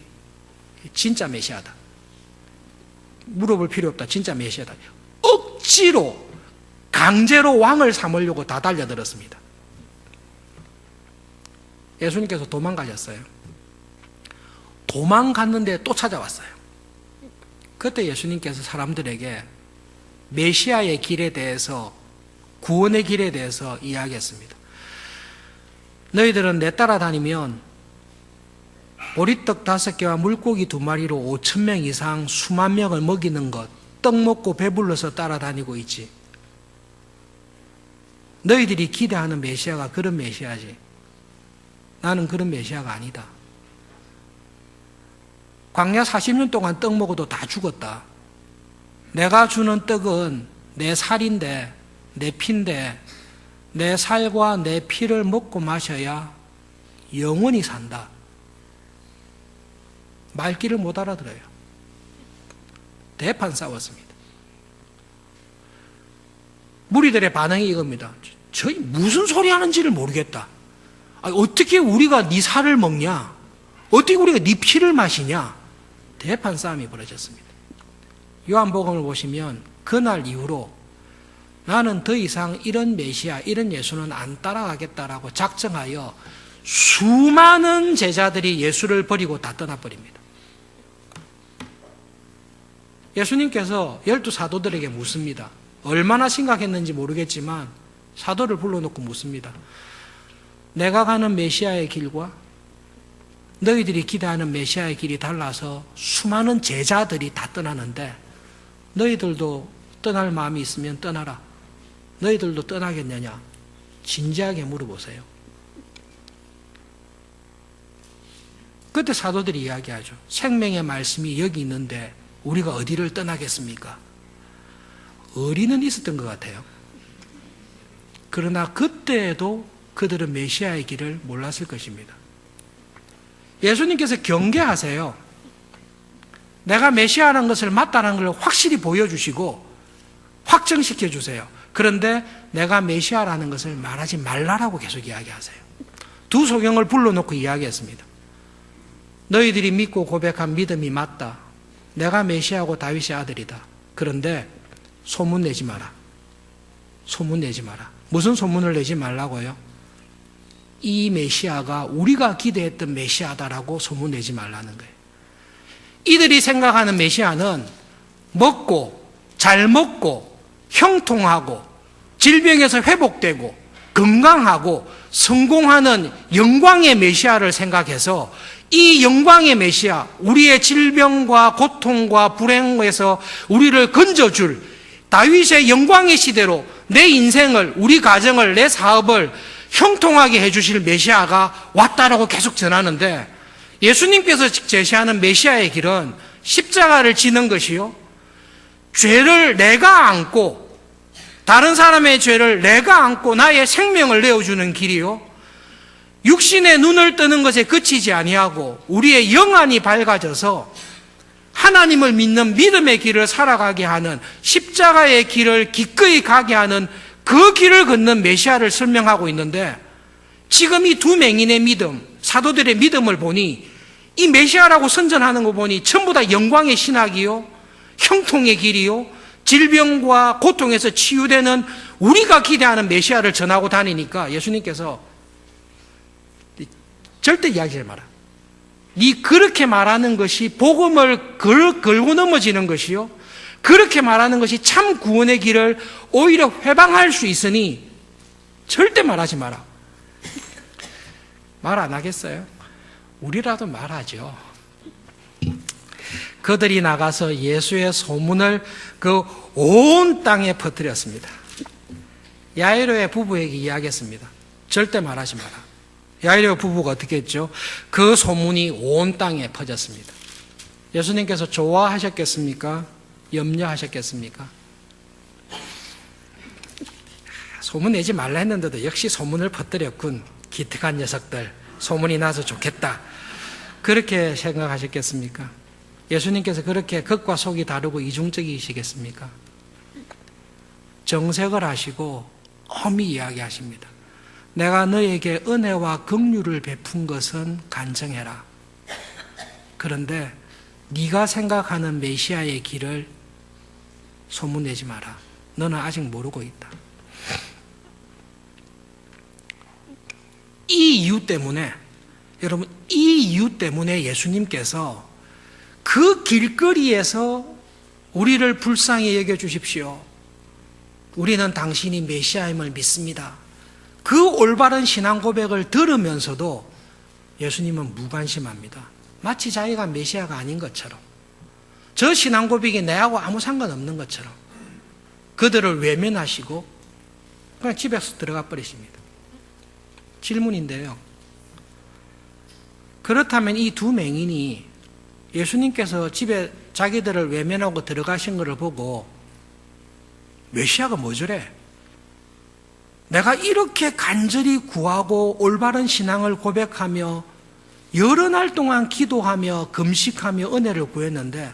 진짜 메시아다. 물어볼 필요 없다. 진짜 메시아다. 억지로 강제로 왕을 삼으려고 다 달려들었습니다. 예수님께서 도망가셨어요. 도망갔는데 또 찾아왔어요. 그때 예수님께서 사람들에게 메시아의 길에 대해서 구원의 길에 대해서 이야기했습니다. 너희들은 내 따라다니면 보리떡 5개와 물고기 2마리로 5,000명 이상 수만 명을 먹이는 것, 떡 먹고 배불러서 따라다니고 있지. 너희들이 기대하는 메시아가 그런 메시아지. 나는 그런 메시아가 아니다. 광야 40년 동안 떡 먹어도 다 죽었다. 내가 주는 떡은 내 살인데, 내 피인데, 내 살과 내 피를 먹고 마셔야 영원히 산다. 말귀를 못 알아들어요. 대판 싸웠습니다. 무리들의 반응이 이겁니다. 저희 무슨 소리 하는지를 모르겠다. 아니, 어떻게 우리가 네 살을 먹냐? 어떻게 우리가 네 피를 마시냐? 대판 싸움이 벌어졌습니다. 요한복음을 보시면 그날 이후로 나는 더 이상 이런 메시아, 이런 예수는 안 따라가겠다라고 작정하여 수많은 제자들이 예수를 버리고 다 떠나버립니다. 예수님께서 12사도들에게 묻습니다. 얼마나 심각했는지 모르겠지만 사도를 불러놓고 묻습니다. 내가 가는 메시아의 길과 너희들이 기대하는 메시아의 길이 달라서 수많은 제자들이 다 떠나는데 너희들도 떠날 마음이 있으면 떠나라. 너희들도 떠나겠느냐? 진지하게 물어보세요. 그때 사도들이 이야기하죠. 생명의 말씀이 여기 있는데 우리가 어디를 떠나겠습니까? 의리는 있었던 것 같아요. 그러나 그때에도 그들은 메시아의 길을 몰랐을 것입니다. 예수님께서 경계하세요. 내가 메시아라는 것을 맞다는 걸 확실히 보여주시고 확정시켜 주세요. 그런데 내가 메시아라는 것을 말하지 말라라고 계속 이야기하세요. 두 소경을 불러놓고 이야기했습니다. 너희들이 믿고 고백한 믿음이 맞다. 내가 메시아고 다윗의 아들이다. 그런데 소문 내지 마라. 소문 내지 마라. 무슨 소문을 내지 말라고요? 이 메시아가 우리가 기대했던 메시아다라고 소문 내지 말라는 거예요. 이들이 생각하는 메시아는 먹고 잘 먹고 형통하고 질병에서 회복되고 건강하고 성공하는 영광의 메시아를 생각해서 이 영광의 메시아, 우리의 질병과 고통과 불행에서 우리를 건져줄 다윗의 영광의 시대로 내 인생을, 우리 가정을, 내 사업을 형통하게 해주실 메시아가 왔다라고 계속 전하는데 예수님께서 제시하는 메시아의 길은 십자가를 지는 것이요, 죄를 내가 안고 다른 사람의 죄를 내가 안고 나의 생명을 내어주는 길이요, 육신의 눈을 뜨는 것에 그치지 아니하고 우리의 영안이 밝아져서 하나님을 믿는 믿음의 길을 살아가게 하는, 십자가의 길을 기꺼이 가게 하는 그 길을 걷는 메시아를 설명하고 있는데, 지금 이 두 맹인의 믿음, 사도들의 믿음을 보니 이 메시아라고 선전하는 거 보니 전부 다 영광의 신학이요, 형통의 길이요, 질병과 고통에서 치유되는 우리가 기대하는 메시아를 전하고 다니니까 예수님께서 절대 이야기하지 마라. 네 그렇게 말하는 것이 복음을 걸고 넘어지는 것이요, 그렇게 말하는 것이 참 구원의 길을 오히려 회방할 수 있으니 절대 말하지 마라. 말 안 하겠어요? 우리라도 말하죠. 그들이 나가서 예수의 소문을 그 온 땅에 퍼뜨렸습니다. 야이로의 부부에게 이야기했습니다. 절대 말하지 마라. 야이로 부부가 어떻게 했죠? 그 소문이 온 땅에 퍼졌습니다. 예수님께서 좋아하셨겠습니까? 염려하셨겠습니까? 소문 내지 말라 했는데도 역시 소문을 퍼뜨렸군. 기특한 녀석들, 소문이 나서 좋겠다. 그렇게 생각하셨겠습니까? 예수님께서 그렇게 겉과 속이 다르고 이중적이시겠습니까? 정색을 하시고 엄히 이야기하십니다. 내가 너에게 은혜와 긍휼을 베푼 것은 간증해라. 그런데 네가 생각하는 메시아의 길을 소문내지 마라. 너는 아직 모르고 있다. 이 이유 때문에, 여러분, 이 이유 때문에 예수님께서 그 길거리에서 우리를 불쌍히 여겨주십시오. 우리는 당신이 메시아임을 믿습니다. 그 올바른 신앙 고백을 들으면서도 예수님은 무관심합니다. 마치 자기가 메시아가 아닌 것처럼, 저 신앙 고백이 내하고 아무 상관없는 것처럼 그들을 외면하시고 그냥 집에서 들어가 버리십니다. 질문인데요, 그렇다면 이 두 맹인이 예수님께서 집에 자기들을 외면하고 들어가신 것을 보고 메시아가 뭐 저래? 내가 이렇게 간절히 구하고 올바른 신앙을 고백하며 여러 날 동안 기도하며 금식하며 은혜를 구했는데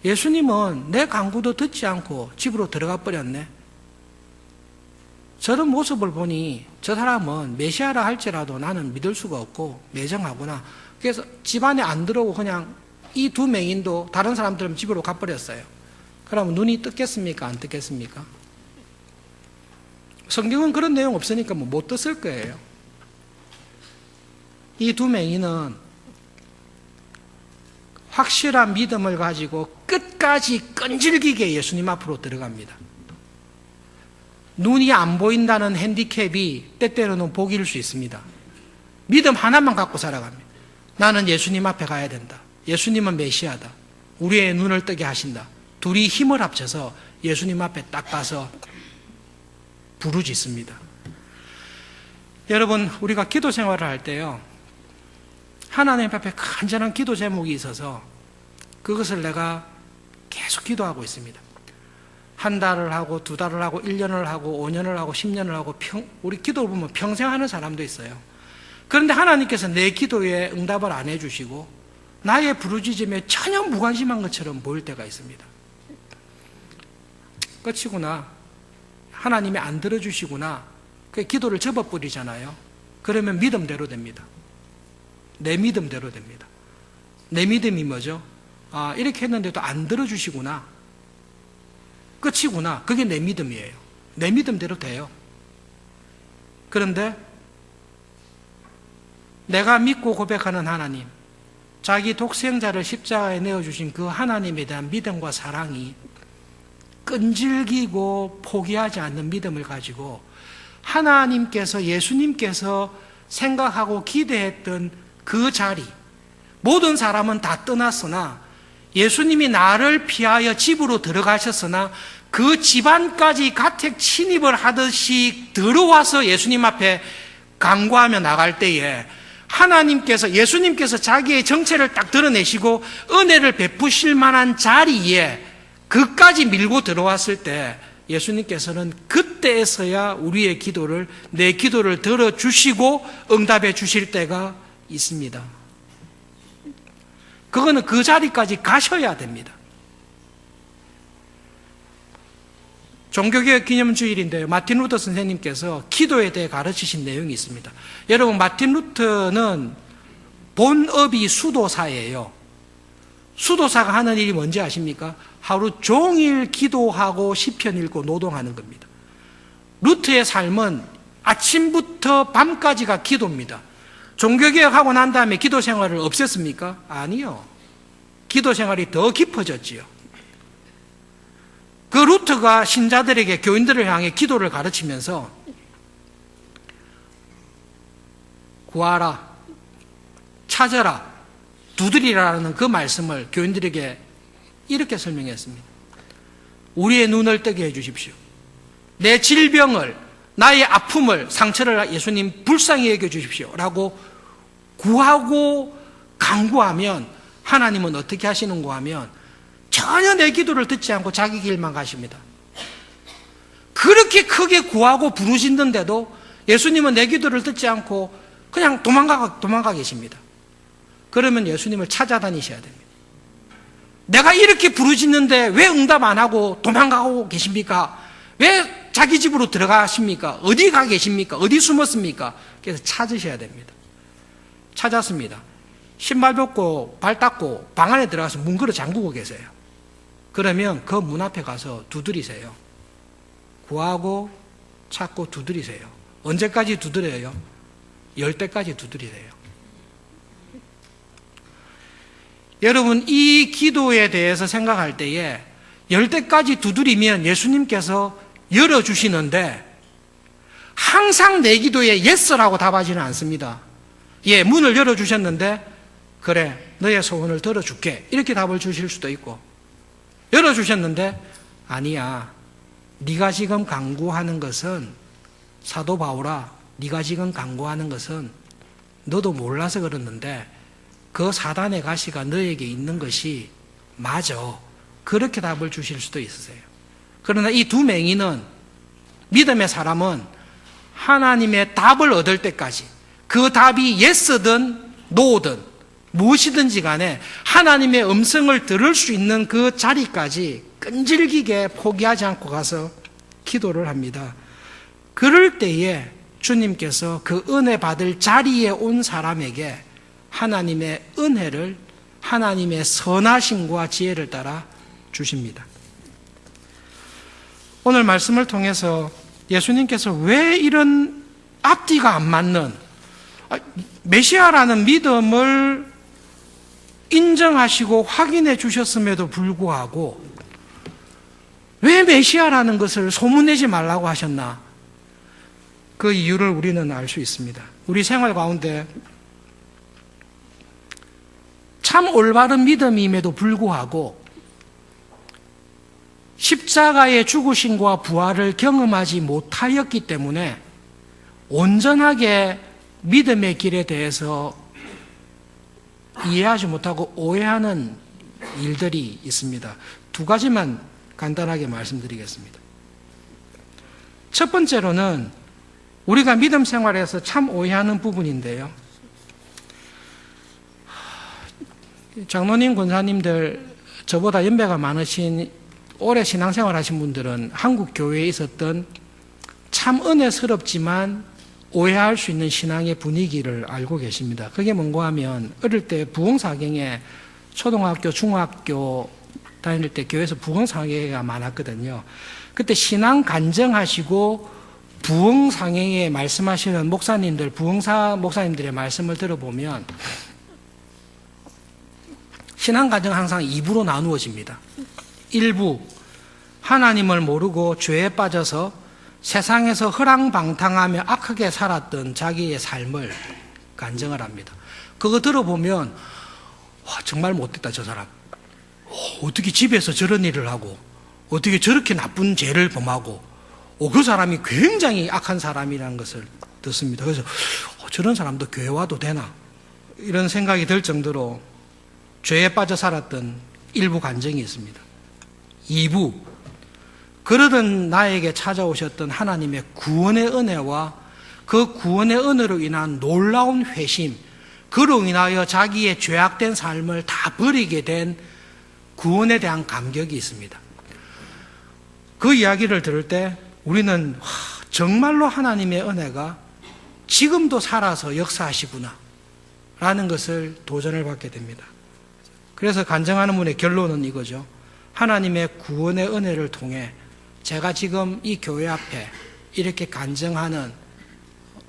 예수님은 내 간구도 듣지 않고 집으로 들어가 버렸네. 저런 모습을 보니 저 사람은 메시아라 할지라도 나는 믿을 수가 없고 매정하구나. 그래서 집안에 안 들어오고 그냥 이 두 맹인도 다른 사람들은 집으로 가버렸어요. 그러면 눈이 떴겠습니까? 안 떴겠습니까? 성경은 그런 내용 없으니까 못 떴을 거예요. 이 두 맹인은 확실한 믿음을 가지고 끝까지 끈질기게 예수님 앞으로 들어갑니다. 눈이 안 보인다는 핸디캡이 때때로는 복일 수 있습니다. 믿음 하나만 갖고 살아갑니다. 나는 예수님 앞에 가야 된다. 예수님은 메시아다. 우리의 눈을 뜨게 하신다. 둘이 힘을 합쳐서 예수님 앞에 딱 가서 부르짖습니다. 여러분, 우리가 기도 생활을 할 때요, 하나님 앞에 간절한 기도 제목이 있어서 그것을 내가 계속 기도하고 있습니다. 한 달을 하고, 두 달을 하고, 1년을 하고, 5년을 하고, 10년을 하고, 우리 기도를 보면 평생 하는 사람도 있어요. 그런데 하나님께서 내 기도에 응답을 안 해주시고 나의 부르짖음에 전혀 무관심한 것처럼 보일 때가 있습니다. 끝이구나. 하나님이 안 들어주시구나. 그 기도를 접어버리잖아요. 그러면 믿음대로 됩니다. 내 믿음대로 됩니다. 내 믿음이 뭐죠? 아, 이렇게 했는데도 안 들어주시구나. 끝이구나. 그게 내 믿음이에요. 내 믿음대로 돼요. 그런데 내가 믿고 고백하는 하나님, 자기 독생자를 십자가에 내어주신 그 하나님에 대한 믿음과 사랑이 끈질기고 포기하지 않는 믿음을 가지고 하나님께서, 예수님께서 생각하고 기대했던 그 자리, 모든 사람은 다 떠났으나 예수님이 나를 피하여 집으로 들어가셨으나 그 집안까지 가택 침입을 하듯이 들어와서 예수님 앞에 간구하며 나갈 때에 하나님께서, 예수님께서 자기의 정체를 딱 드러내시고 은혜를 베푸실 만한 자리에 그까지 밀고 들어왔을 때 예수님께서는 그때에서야 우리의 기도를, 내 기도를 들어주시고 응답해 주실 때가 있습니다. 그거는 그 자리까지 가셔야 됩니다. 종교개혁 기념주일인데요, 마틴 루터 선생님께서 기도에 대해 가르치신 내용이 있습니다. 여러분, 마틴 루터는 본업이 수도사예요. 수도사가 하는 일이 뭔지 아십니까? 하루 종일 기도하고 시편 읽고 노동하는 겁니다. 루터의 삶은 아침부터 밤까지가 기도입니다. 종교개혁하고 난 다음에 기도 생활을 없앴습니까? 아니요. 기도 생활이 더 깊어졌지요. 그 루터가 신자들에게, 교인들을 향해 기도를 가르치면서 구하라, 찾아라, 두드리라는 그 말씀을 교인들에게 이렇게 설명했습니다. 우리의 눈을 뜨게 해주십시오. 내 질병을, 나의 아픔을, 상처를 예수님 불쌍히 여겨주십시오 라고 구하고 간구하면 하나님은 어떻게 하시는가 하면 전혀 내 기도를 듣지 않고 자기 길만 가십니다. 그렇게 크게 구하고 부르짖는데도 예수님은 내 기도를 듣지 않고 그냥 도망가 계십니다. 그러면 예수님을 찾아다니셔야 됩니다. 내가 이렇게 부르짖는데 왜 응답 안 하고 도망가고 계십니까? 왜 자기 집으로 들어가십니까? 어디 가 계십니까? 어디 숨었습니까? 그래서 찾으셔야 됩니다. 찾았습니다. 신발 벗고 발 닦고 방 안에 들어가서 문 걸어 잠그고 계세요. 그러면 그 문 앞에 가서 두드리세요. 구하고 찾고 두드리세요. 언제까지 두드려요? 열 때까지 두드리세요. 여러분, 이 기도에 대해서 생각할 때에 열 때까지 두드리면 예수님께서 열어주시는데 항상 내 기도에 예스라고 답하지는 않습니다. 예, 문을 열어주셨는데 그래, 너의 소원을 들어줄게 이렇게 답을 주실 수도 있고, 열어주셨는데 아니야, 네가 지금 간구하는 것은, 사도 바울아, 네가 지금 간구하는 것은 너도 몰라서 그러는데 그 사단의 가시가 너에게 있는 것이 맞아, 그렇게 답을 주실 수도 있으세요. 그러나 이 두 맹인은, 믿음의 사람은 하나님의 답을 얻을 때까지, 그 답이 예스든 노든 무엇이든지 간에 하나님의 음성을 들을 수 있는 그 자리까지 끈질기게 포기하지 않고 가서 기도를 합니다. 그럴 때에 주님께서 그 은혜 받을 자리에 온 사람에게 하나님의 은혜를, 하나님의 선하심과 지혜를 따라 주십니다. 오늘 말씀을 통해서 예수님께서 왜 이런 앞뒤가 안 맞는 메시아라는 믿음을 인정하시고 확인해 주셨음에도 불구하고 왜 메시아라는 것을 소문내지 말라고 하셨나? 그 이유를 우리는 알 수 있습니다. 우리 생활 가운데 참 올바른 믿음임에도 불구하고 십자가의 죽으심과 부활을 경험하지 못하였기 때문에 온전하게 믿음의 길에 대해서 이해하지 못하고 오해하는 일들이 있습니다. 두 가지만 간단하게 말씀드리겠습니다. 첫 번째로는 우리가 믿음 생활에서 참 오해하는 부분인데요. 장로님, 권사님들, 저보다 연배가 많으신 오래 신앙생활 하신 분들은 한국 교회에 있었던 참 은혜스럽지만 오해할 수 있는 신앙의 분위기를 알고 계십니다. 그게 뭔가 하면 어릴 때 부흥사경에 초등학교, 중학교 다닐 때 교회에서 부흥사경회가 많았거든요. 그때 신앙 간증하시고 부흥상행에 말씀하시는 목사님들, 부흥사 목사님들의 말씀을 들어보면 신앙 간증은 항상 2부로 나누어집니다. 1부, 하나님을 모르고 죄에 빠져서 세상에서 허랑방탕하며 악하게 살았던 자기의 삶을 간증을 합니다. 그거 들어보면 와, 정말 못됐다 저 사람. 어떻게 집에서 저런 일을 하고 어떻게 저렇게 나쁜 죄를 범하고 그 사람이 굉장히 악한 사람이라는 것을 듣습니다. 그래서 저런 사람도 교회 와도 되나? 이런 생각이 들 정도로 죄에 빠져 살았던 일부 간증이 있습니다. 2부, 그러던 나에게 찾아오셨던 하나님의 구원의 은혜와 그 구원의 은혜로 인한 놀라운 회심, 그로 인하여 자기의 죄악된 삶을 다 버리게 된 구원에 대한 감격이 있습니다. 그 이야기를 들을 때 우리는 정말로 하나님의 은혜가 지금도 살아서 역사하시구나 라는 것을 도전을 받게 됩니다. 그래서 간증하는 분의 결론은 이거죠. 하나님의 구원의 은혜를 통해 제가 지금 이 교회 앞에 이렇게 간증하는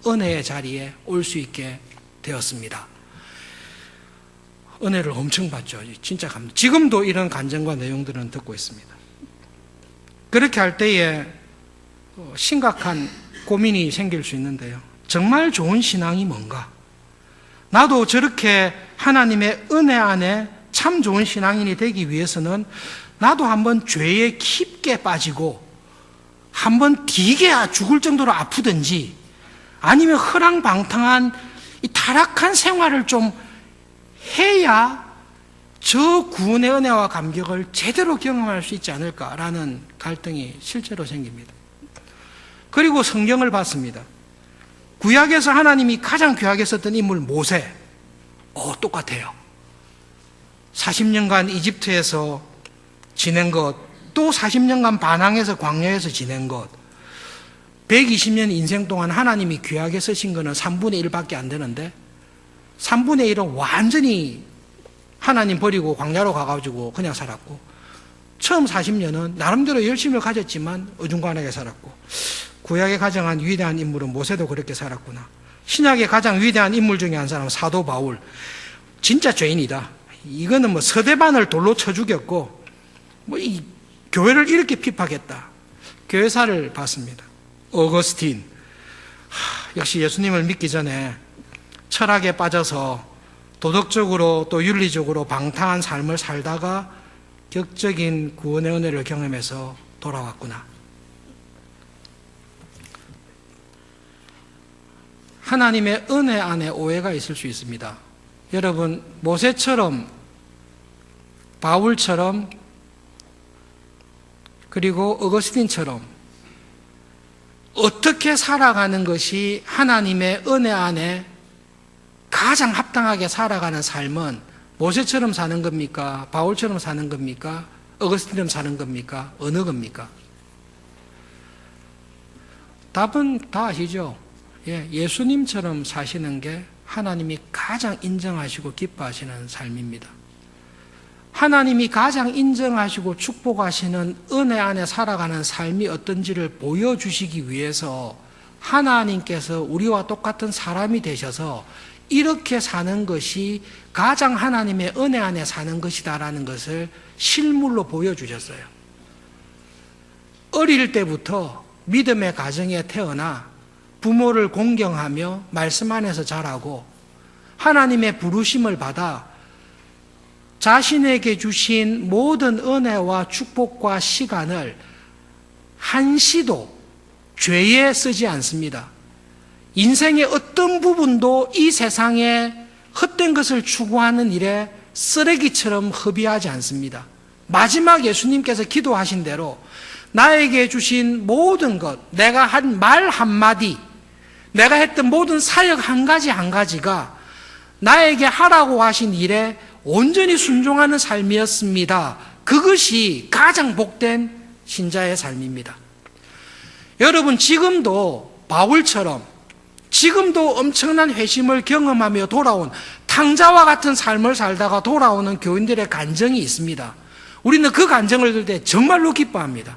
은혜의 자리에 올 수 있게 되었습니다. 은혜를 엄청 받죠. 진짜 감동. 지금도 이런 간증과 내용들은 듣고 있습니다. 그렇게 할 때에 심각한 고민이 생길 수 있는데요. 정말 좋은 신앙이 뭔가? 나도 저렇게 하나님의 은혜 안에 참 좋은 신앙인이 되기 위해서는 나도 한번 죄에 깊게 빠지고 한번 되게 죽을 정도로 아프든지 아니면 허랑방탕한 이 타락한 생활을 좀 해야 저 구원의 은혜와 감격을 제대로 경험할 수 있지 않을까라는 갈등이 실제로 생깁니다. 그리고 성경을 봤습니다. 구약에서 하나님이 가장 귀하게 썼던 인물 모세. 똑같아요. 40년간 이집트에서 지낸 것, 또 40년간 반항에서 광야에서 지낸 것, 120년 인생 동안 하나님이 귀하게 쓰신 거는 3분의 1밖에 안 되는데 3분의 1은 완전히 하나님 버리고 광야로 가가지고 그냥 살았고, 처음 40년은 나름대로 열심을 가졌지만 어중간하게 살았고, 구약에 가장 위대한 인물은 모세도 그렇게 살았구나. 신약의 가장 위대한 인물 중에 한 사람은 사도 바울. 진짜 죄인이다. 이거는 뭐 서대반을 돌로 쳐 죽였고 이 교회를 이렇게 핍박했다. 교회사를 봤습니다. 어거스틴. 역시 예수님을 믿기 전에 철학에 빠져서 도덕적으로 또 윤리적으로 방탕한 삶을 살다가 격적인 구원의 은혜를 경험해서 돌아왔구나. 하나님의 은혜 안에 오해가 있을 수 있습니다. 여러분, 모세처럼, 바울처럼, 그리고 어거스틴처럼 어떻게 살아가는 것이 하나님의 은혜 안에 가장 합당하게 살아가는 삶은 모세처럼 사는 겁니까? 바울처럼 사는 겁니까? 어거스틴처럼 사는 겁니까? 어느 겁니까? 답은 다 아시죠? 예수님처럼 사시는 게 하나님이 가장 인정하시고 기뻐하시는 삶입니다. 하나님이 가장 인정하시고 축복하시는 은혜 안에 살아가는 삶이 어떤지를 보여주시기 위해서 하나님께서 우리와 똑같은 사람이 되셔서 이렇게 사는 것이 가장 하나님의 은혜 안에 사는 것이다라는 것을 실물로 보여주셨어요. 어릴 때부터 믿음의 가정에 태어나 부모를 공경하며 말씀 안에서 자라고 하나님의 부르심을 받아 자신에게 주신 모든 은혜와 축복과 시간을 한시도 죄에 쓰지 않습니다. 인생의 어떤 부분도 이 세상에 헛된 것을 추구하는 일에 쓰레기처럼 허비하지 않습니다. 마지막 예수님께서 기도하신 대로 나에게 주신 모든 것, 내가 한 말 한마디, 내가 했던 모든 사역 한 가지 한 가지가 나에게 하라고 하신 일에 온전히 순종하는 삶이었습니다. 그것이 가장 복된 신자의 삶입니다. 여러분, 지금도 바울처럼 지금도 엄청난 회심을 경험하며 돌아온 탕자와 같은 삶을 살다가 돌아오는 교인들의 간증이 있습니다. 우리는 그 간증을 들을 때 정말로 기뻐합니다.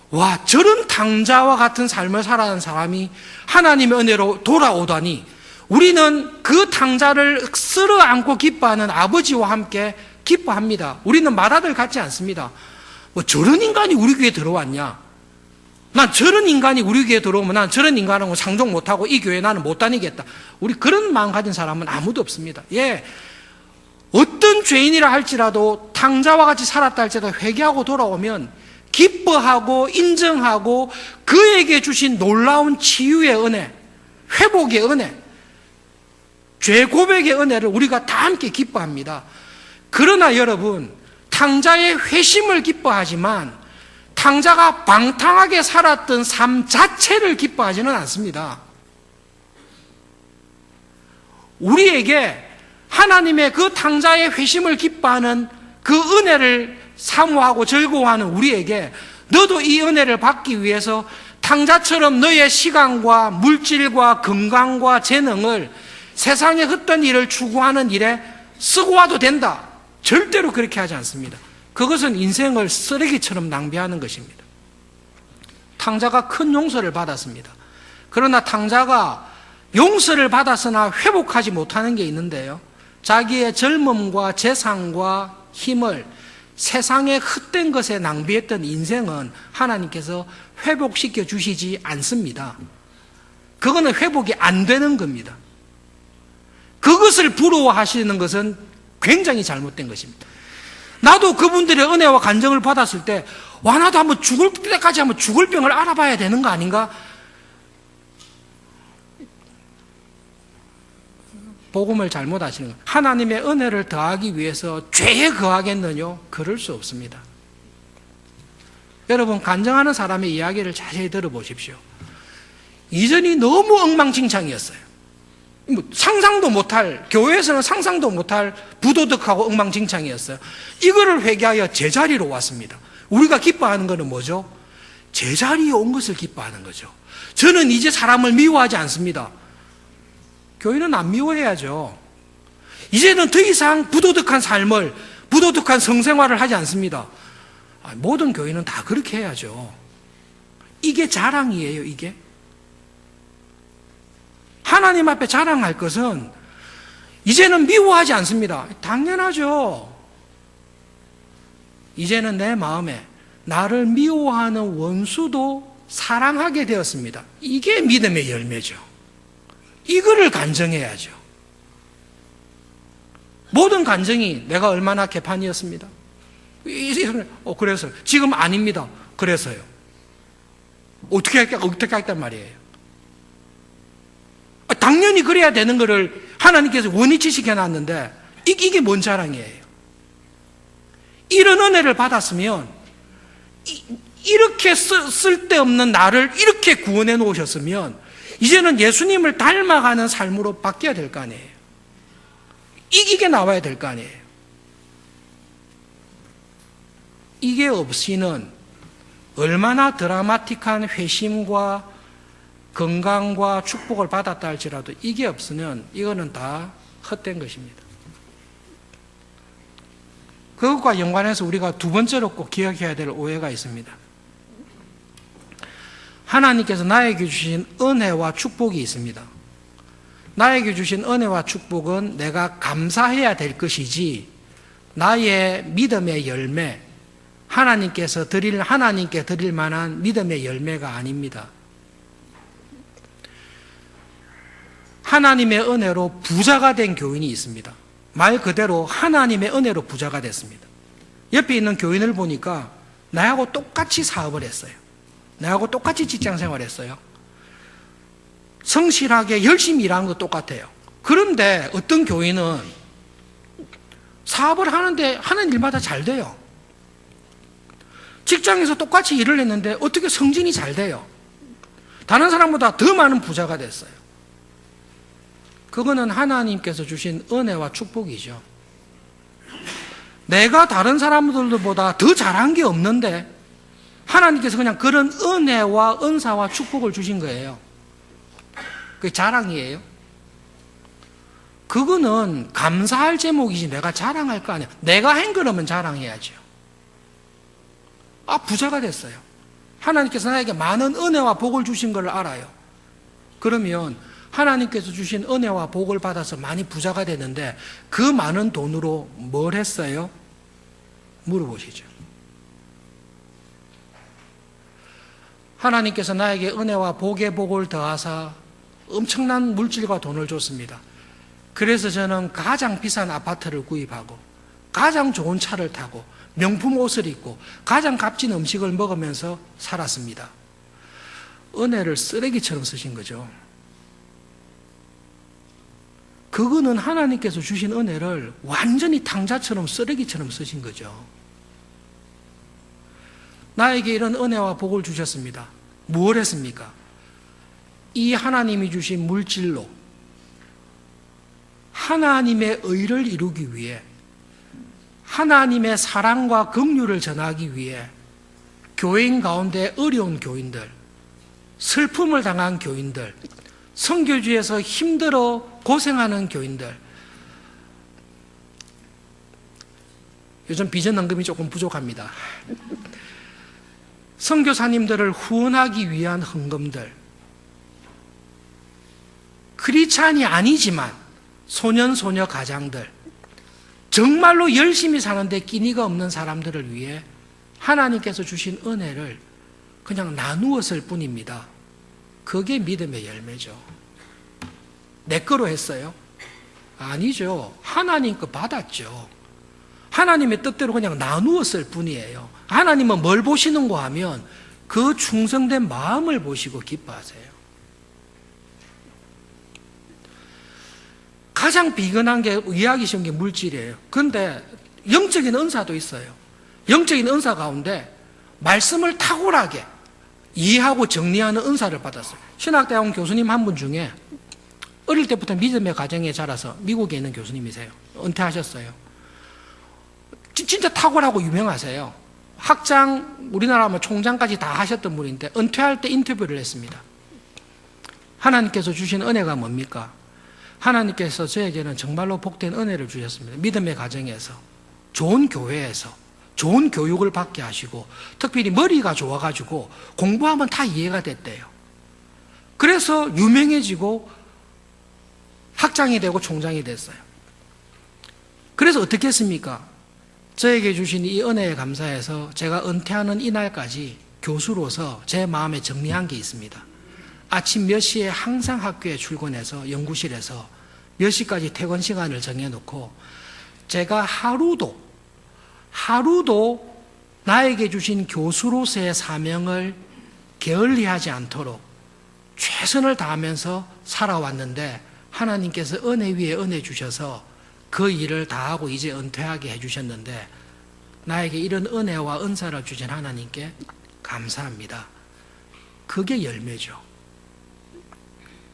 와, 저런 탕자와 같은 삶을 살아가는 사람이 하나님의 은혜로 돌아오다니, 우리는 그 탕자를 쓸어 안고 기뻐하는 아버지와 함께 기뻐합니다. 우리는 맏아들 같지 않습니다. 뭐 저런 인간이 우리 교회에 들어왔냐? 난 저런 인간이 우리 교회에 들어오면 난 저런 인간하고 상종 못하고 이 교회에 나는 못 다니겠다. 우리 그런 마음 가진 사람은 아무도 없습니다. 예, 어떤 죄인이라 할지라도 탕자와 같이 살았다 할지라도 회개하고 돌아오면 기뻐하고 인정하고 그에게 주신 놀라운 치유의 은혜, 회복의 은혜, 죄 고백의 은혜를 우리가 다 함께 기뻐합니다. 그러나 여러분, 탕자의 회심을 기뻐하지만 탕자가 방탕하게 살았던 삶 자체를 기뻐하지는 않습니다. 우리에게 하나님의 그 탕자의 회심을 기뻐하는 그 은혜를 사모하고 즐거워하는 우리에게 너도 이 은혜를 받기 위해서 탕자처럼 너의 시간과 물질과 건강과 재능을 세상의 헛된 일을 추구하는 일에 쓰고 와도 된다. 절대로 그렇게 하지 않습니다. 그것은 인생을 쓰레기처럼 낭비하는 것입니다. 탕자가 큰 용서를 받았습니다. 그러나 탕자가 용서를 받았으나 회복하지 못하는 게 있는데요. 자기의 젊음과 재산과 힘을 세상의 헛된 것에 낭비했던 인생은 하나님께서 회복시켜 주시지 않습니다. 그거는 회복이 안 되는 겁니다. 그것을 부러워하시는 것은 굉장히 잘못된 것입니다. 나도 그분들의 은혜와 간정을 받았을 때, 와, 나도 한번 죽을 때까지 한번 죽을 병을 알아봐야 되는 거 아닌가? 복음을 잘못 아시는 거예요. 하나님의 은혜를 더하기 위해서 죄에 거하겠느냐? 그럴 수 없습니다. 여러분, 간증하는 사람의 이야기를 자세히 들어보십시오. 이전이 너무 엉망진창이었어요. 상상도 못할, 교회에서는 상상도 못할 부도덕하고 엉망진창이었어요. 이거를 회개하여 제자리로 왔습니다. 우리가 기뻐하는 것은 뭐죠? 제자리에 온 것을 기뻐하는 거죠. 저는 이제 사람을 미워하지 않습니다. 교회는 안 미워해야죠. 이제는 더 이상 부도덕한 삶을, 부도덕한 성생활을 하지 않습니다. 모든 교회는 다 그렇게 해야죠. 이게 자랑이에요, 이게. 하나님 앞에 자랑할 것은 이제는 미워하지 않습니다. 당연하죠. 이제는 내 마음에 나를 미워하는 원수도 사랑하게 되었습니다. 이게 믿음의 열매죠. 이거를 간증해야죠. 모든 간증이 내가 얼마나 개판이었습니다. 그래서요. 지금 아닙니다. 그래서요. 어떻게 할단 말이에요. 당연히 그래야 되는 거를 하나님께서 원위치 시켜놨는데 이게 뭔 자랑이에요? 이런 은혜를 받았으면 이렇게 쓸데없는 나를 이렇게 구원해 놓으셨으면 이제는 예수님을 닮아가는 삶으로 바뀌어야 될 거 아니에요. 이게 나와야 될 거 아니에요. 이게 없이는 얼마나 드라마틱한 회심과 건강과 축복을 받았다 할지라도 이게 없으면 이거는 다 헛된 것입니다. 그것과 연관해서 우리가 두 번째로 꼭 기억해야 될 오해가 있습니다. 하나님께서 나에게 주신 은혜와 축복이 있습니다. 나에게 주신 은혜와 축복은 내가 감사해야 될 것이지 나의 믿음의 열매, 하나님께 드릴 만한 믿음의 열매가 아닙니다. 하나님의 은혜로 부자가 된 교인이 있습니다. 말 그대로 하나님의 은혜로 부자가 됐습니다. 옆에 있는 교인을 보니까 나하고 똑같이 사업을 했어요. 나하고 똑같이 직장 생활을 했어요. 성실하게 열심히 일하는 것도 똑같아요. 그런데 어떤 교인은 사업을 하는데 하는 일마다 잘 돼요. 직장에서 똑같이 일을 했는데 어떻게 승진이 잘 돼요. 다른 사람보다 더 많은 부자가 됐어요. 그거는 하나님께서 주신 은혜와 축복이죠. 내가 다른 사람들보다 더 잘한 게 없는데 하나님께서 그냥 그런 은혜와 은사와 축복을 주신 거예요. 그게 자랑이에요. 그거는 감사할 제목이지 내가 자랑할 거 아니야. 내가 한 거라면 자랑해야죠. 부자가 됐어요. 하나님께서 나에게 많은 은혜와 복을 주신 걸 알아요. 그러면 하나님께서 주신 은혜와 복을 받아서 많이 부자가 됐는데 그 많은 돈으로 뭘 했어요? 물어보시죠. 하나님께서 나에게 은혜와 복의 복을 더하사 엄청난 물질과 돈을 줬습니다. 그래서 저는 가장 비싼 아파트를 구입하고 가장 좋은 차를 타고 명품 옷을 입고 가장 값진 음식을 먹으면서 살았습니다. 은혜를 쓰레기처럼 쓰신 거죠. 그거는 하나님께서 주신 은혜를 완전히 탕자처럼 쓰레기처럼 쓰신 거죠. 나에게 이런 은혜와 복을 주셨습니다. 무엇을 했습니까? 이 하나님이 주신 물질로 하나님의 의를 이루기 위해 하나님의 사랑과 긍휼을 전하기 위해 교인 가운데 어려운 교인들, 슬픔을 당한 교인들, 선교지에서 힘들어 고생하는 교인들, 요즘 비전 언급이 조금 부족합니다. 선교사님들을 후원하기 위한 헌금들, 크리스찬이 아니지만 소년 소녀 가장들, 정말로 열심히 사는데 끼니가 없는 사람들을 위해 하나님께서 주신 은혜를 그냥 나누었을 뿐입니다. 그게 믿음의 열매죠. 내 거로 했어요? 아니죠. 하나님 거 받았죠. 하나님의 뜻대로 그냥 나누었을 뿐이에요. 하나님은 뭘 보시는고 하면 그 충성된 마음을 보시고 기뻐하세요. 가장 비근한 게 이해하기 쉬운 게 물질이에요. 그런데 영적인 은사도 있어요. 영적인 은사 가운데 말씀을 탁월하게 이해하고 정리하는 은사를 받았어요. 신학대학원 교수님 한 분 중에 어릴 때부터 믿음의 가정에 자라서 미국에 있는 교수님이세요. 은퇴하셨어요. 진짜 탁월하고 유명하세요. 학장, 우리나라 총장까지 다 하셨던 분인데 은퇴할 때 인터뷰를 했습니다. 하나님께서 주신 은혜가 뭡니까? 하나님께서 저에게는 정말로 복된 은혜를 주셨습니다. 믿음의 가정에서, 좋은 교회에서 좋은 교육을 받게 하시고 특별히 머리가 좋아가지고 공부하면 다 이해가 됐대요. 그래서 유명해지고 학장이 되고 총장이 됐어요. 그래서 어떻게 했습니까? 저에게 주신 이 은혜에 감사해서 제가 은퇴하는 이날까지 교수로서 제 마음에 정리한 게 있습니다. 아침 몇 시에 항상 학교에 출근해서 연구실에서 몇 시까지 퇴근 시간을 정해놓고 제가 하루도 나에게 주신 교수로서의 사명을 게을리하지 않도록 최선을 다하면서 살아왔는데 하나님께서 은혜 위에 은혜 주셔서 그 일을 다하고 이제 은퇴하게 해주셨는데 나에게 이런 은혜와 은사를 주신 하나님께 감사합니다. 그게 열매죠.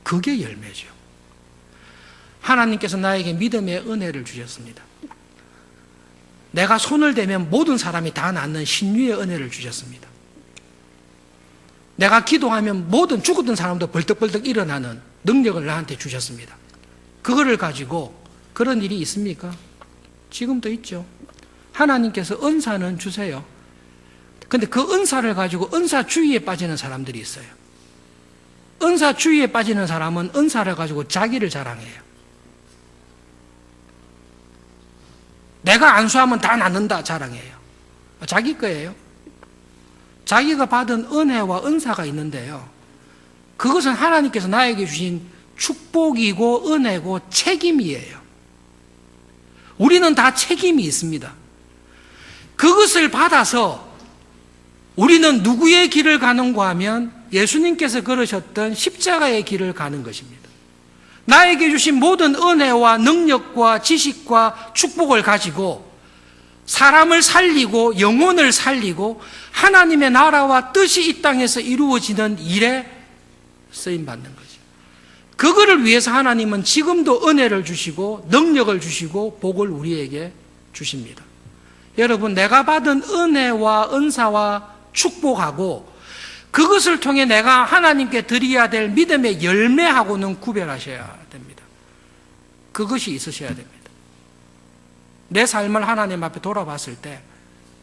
그게 열매죠. 하나님께서 나에게 믿음의 은혜를 주셨습니다. 내가 손을 대면 모든 사람이 다 낫는 신유의 은혜를 주셨습니다. 내가 기도하면 모든 죽었던 사람도 벌떡벌떡 일어나는 능력을 나한테 주셨습니다. 그거를 가지고 그런 일이 있습니까? 지금도 있죠. 하나님께서 은사는 주세요. 근데 그 은사를 가지고 은사주의에 빠지는 사람들이 있어요. 은사주의에 빠지는 사람은 은사를 가지고 자기를 자랑해요. 내가 안수하면 다 낫는다 자랑해요. 자기 거예요. 자기가 받은 은혜와 은사가 있는데요, 그것은 하나님께서 나에게 주신 축복이고 은혜고 책임이에요. 우리는 다 책임이 있습니다. 그것을 받아서 우리는 누구의 길을 가는가 하면 예수님께서 걸으셨던 십자가의 길을 가는 것입니다. 나에게 주신 모든 은혜와 능력과 지식과 축복을 가지고 사람을 살리고 영혼을 살리고 하나님의 나라와 뜻이 이 땅에서 이루어지는 일에 쓰임받는 거죠. 그거를 위해서 하나님은 지금도 은혜를 주시고 능력을 주시고 복을 우리에게 주십니다. 여러분, 내가 받은 은혜와 은사와 축복하고 그것을 통해 내가 하나님께 드려야 될 믿음의 열매하고는 구별하셔야 됩니다. 그것이 있으셔야 됩니다. 내 삶을 하나님 앞에 돌아봤을 때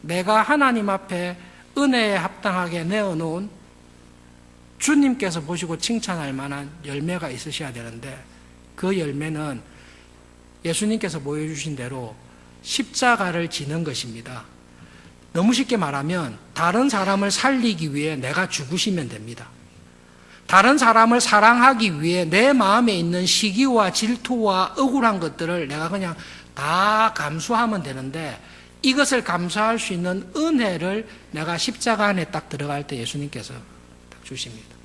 내가 하나님 앞에 은혜에 합당하게 내어놓은 주님께서 보시고 칭찬할 만한 열매가 있으셔야 되는데, 그 열매는 예수님께서 보여주신 대로 십자가를 지는 것입니다. 너무 쉽게 말하면 다른 사람을 살리기 위해 내가 죽으시면 됩니다. 다른 사람을 사랑하기 위해 내 마음에 있는 시기와 질투와 억울한 것들을 내가 그냥 다 감수하면 되는데, 이것을 감수할 수 있는 은혜를 내가 십자가 안에 딱 들어갈 때 예수님께서 딱 주십니다.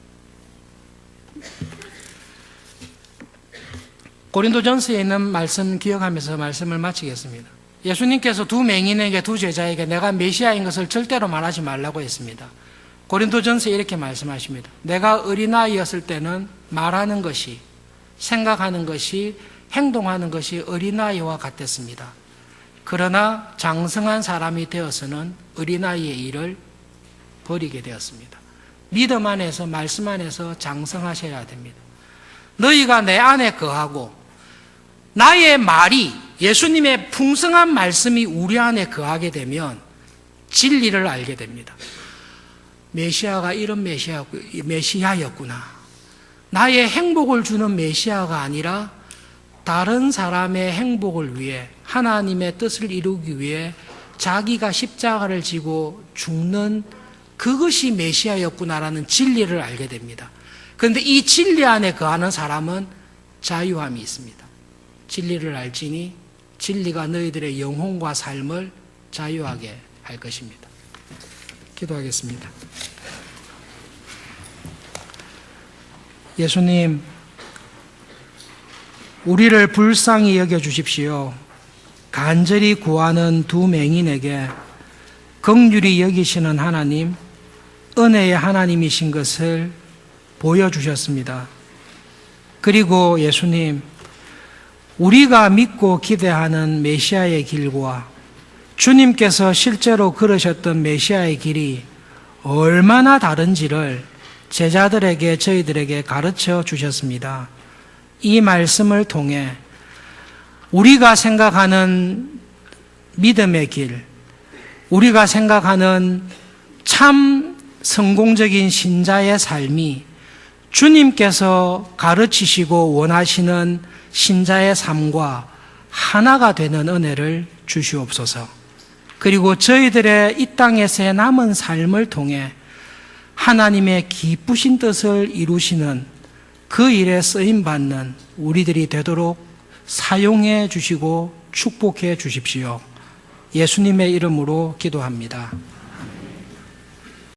고린도전서에 있는 말씀 기억하면서 말씀을 마치겠습니다. 예수님께서 두 맹인에게, 두 제자에게 내가 메시아인 것을 절대로 말하지 말라고 했습니다. 고린도전서에 이렇게 말씀하십니다. 내가 어린아이였을 때는 말하는 것이, 생각하는 것이, 행동하는 것이 어린아이와 같았습니다. 그러나 장성한 사람이 되어서는 어린아이의 일을 버리게 되었습니다. 믿음 안에서, 말씀 안에서 장성하셔야 됩니다. 너희가 내 안에 거하고 나의 말이, 예수님의 풍성한 말씀이 우리 안에 거하게 되면 진리를 알게 됩니다. 메시아가 이런 메시아였구나. 나의 행복을 주는 메시아가 아니라 다른 사람의 행복을 위해, 하나님의 뜻을 이루기 위해 자기가 십자가를 지고 죽는 그것이 메시아였구나라는 진리를 알게 됩니다. 그런데 이 진리 안에 거하는 사람은 자유함이 있습니다. 진리를 알지니 진리가 너희들의 영혼과 삶을 자유하게 할 것입니다. 기도하겠습니다. 예수님, 우리를 불쌍히 여겨주십시오. 간절히 구하는 두 맹인에게 긍휼히 여기시는 하나님, 은혜의 하나님이신 것을 보여주셨습니다. 그리고 예수님, 우리가 믿고 기대하는 메시아의 길과 주님께서 실제로 걸으셨던 메시아의 길이 얼마나 다른지를 제자들에게, 저희들에게 가르쳐 주셨습니다. 이 말씀을 통해 우리가 생각하는 믿음의 길, 우리가 생각하는 참 성공적인 신자의 삶이 주님께서 가르치시고 원하시는 신자의 삶과 하나가 되는 은혜를 주시옵소서. 그리고 저희들의 이 땅에서의 남은 삶을 통해 하나님의 기쁘신 뜻을 이루시는 그 일에 쓰임받는 우리들이 되도록 사용해 주시고 축복해 주십시오. 예수님의 이름으로 기도합니다.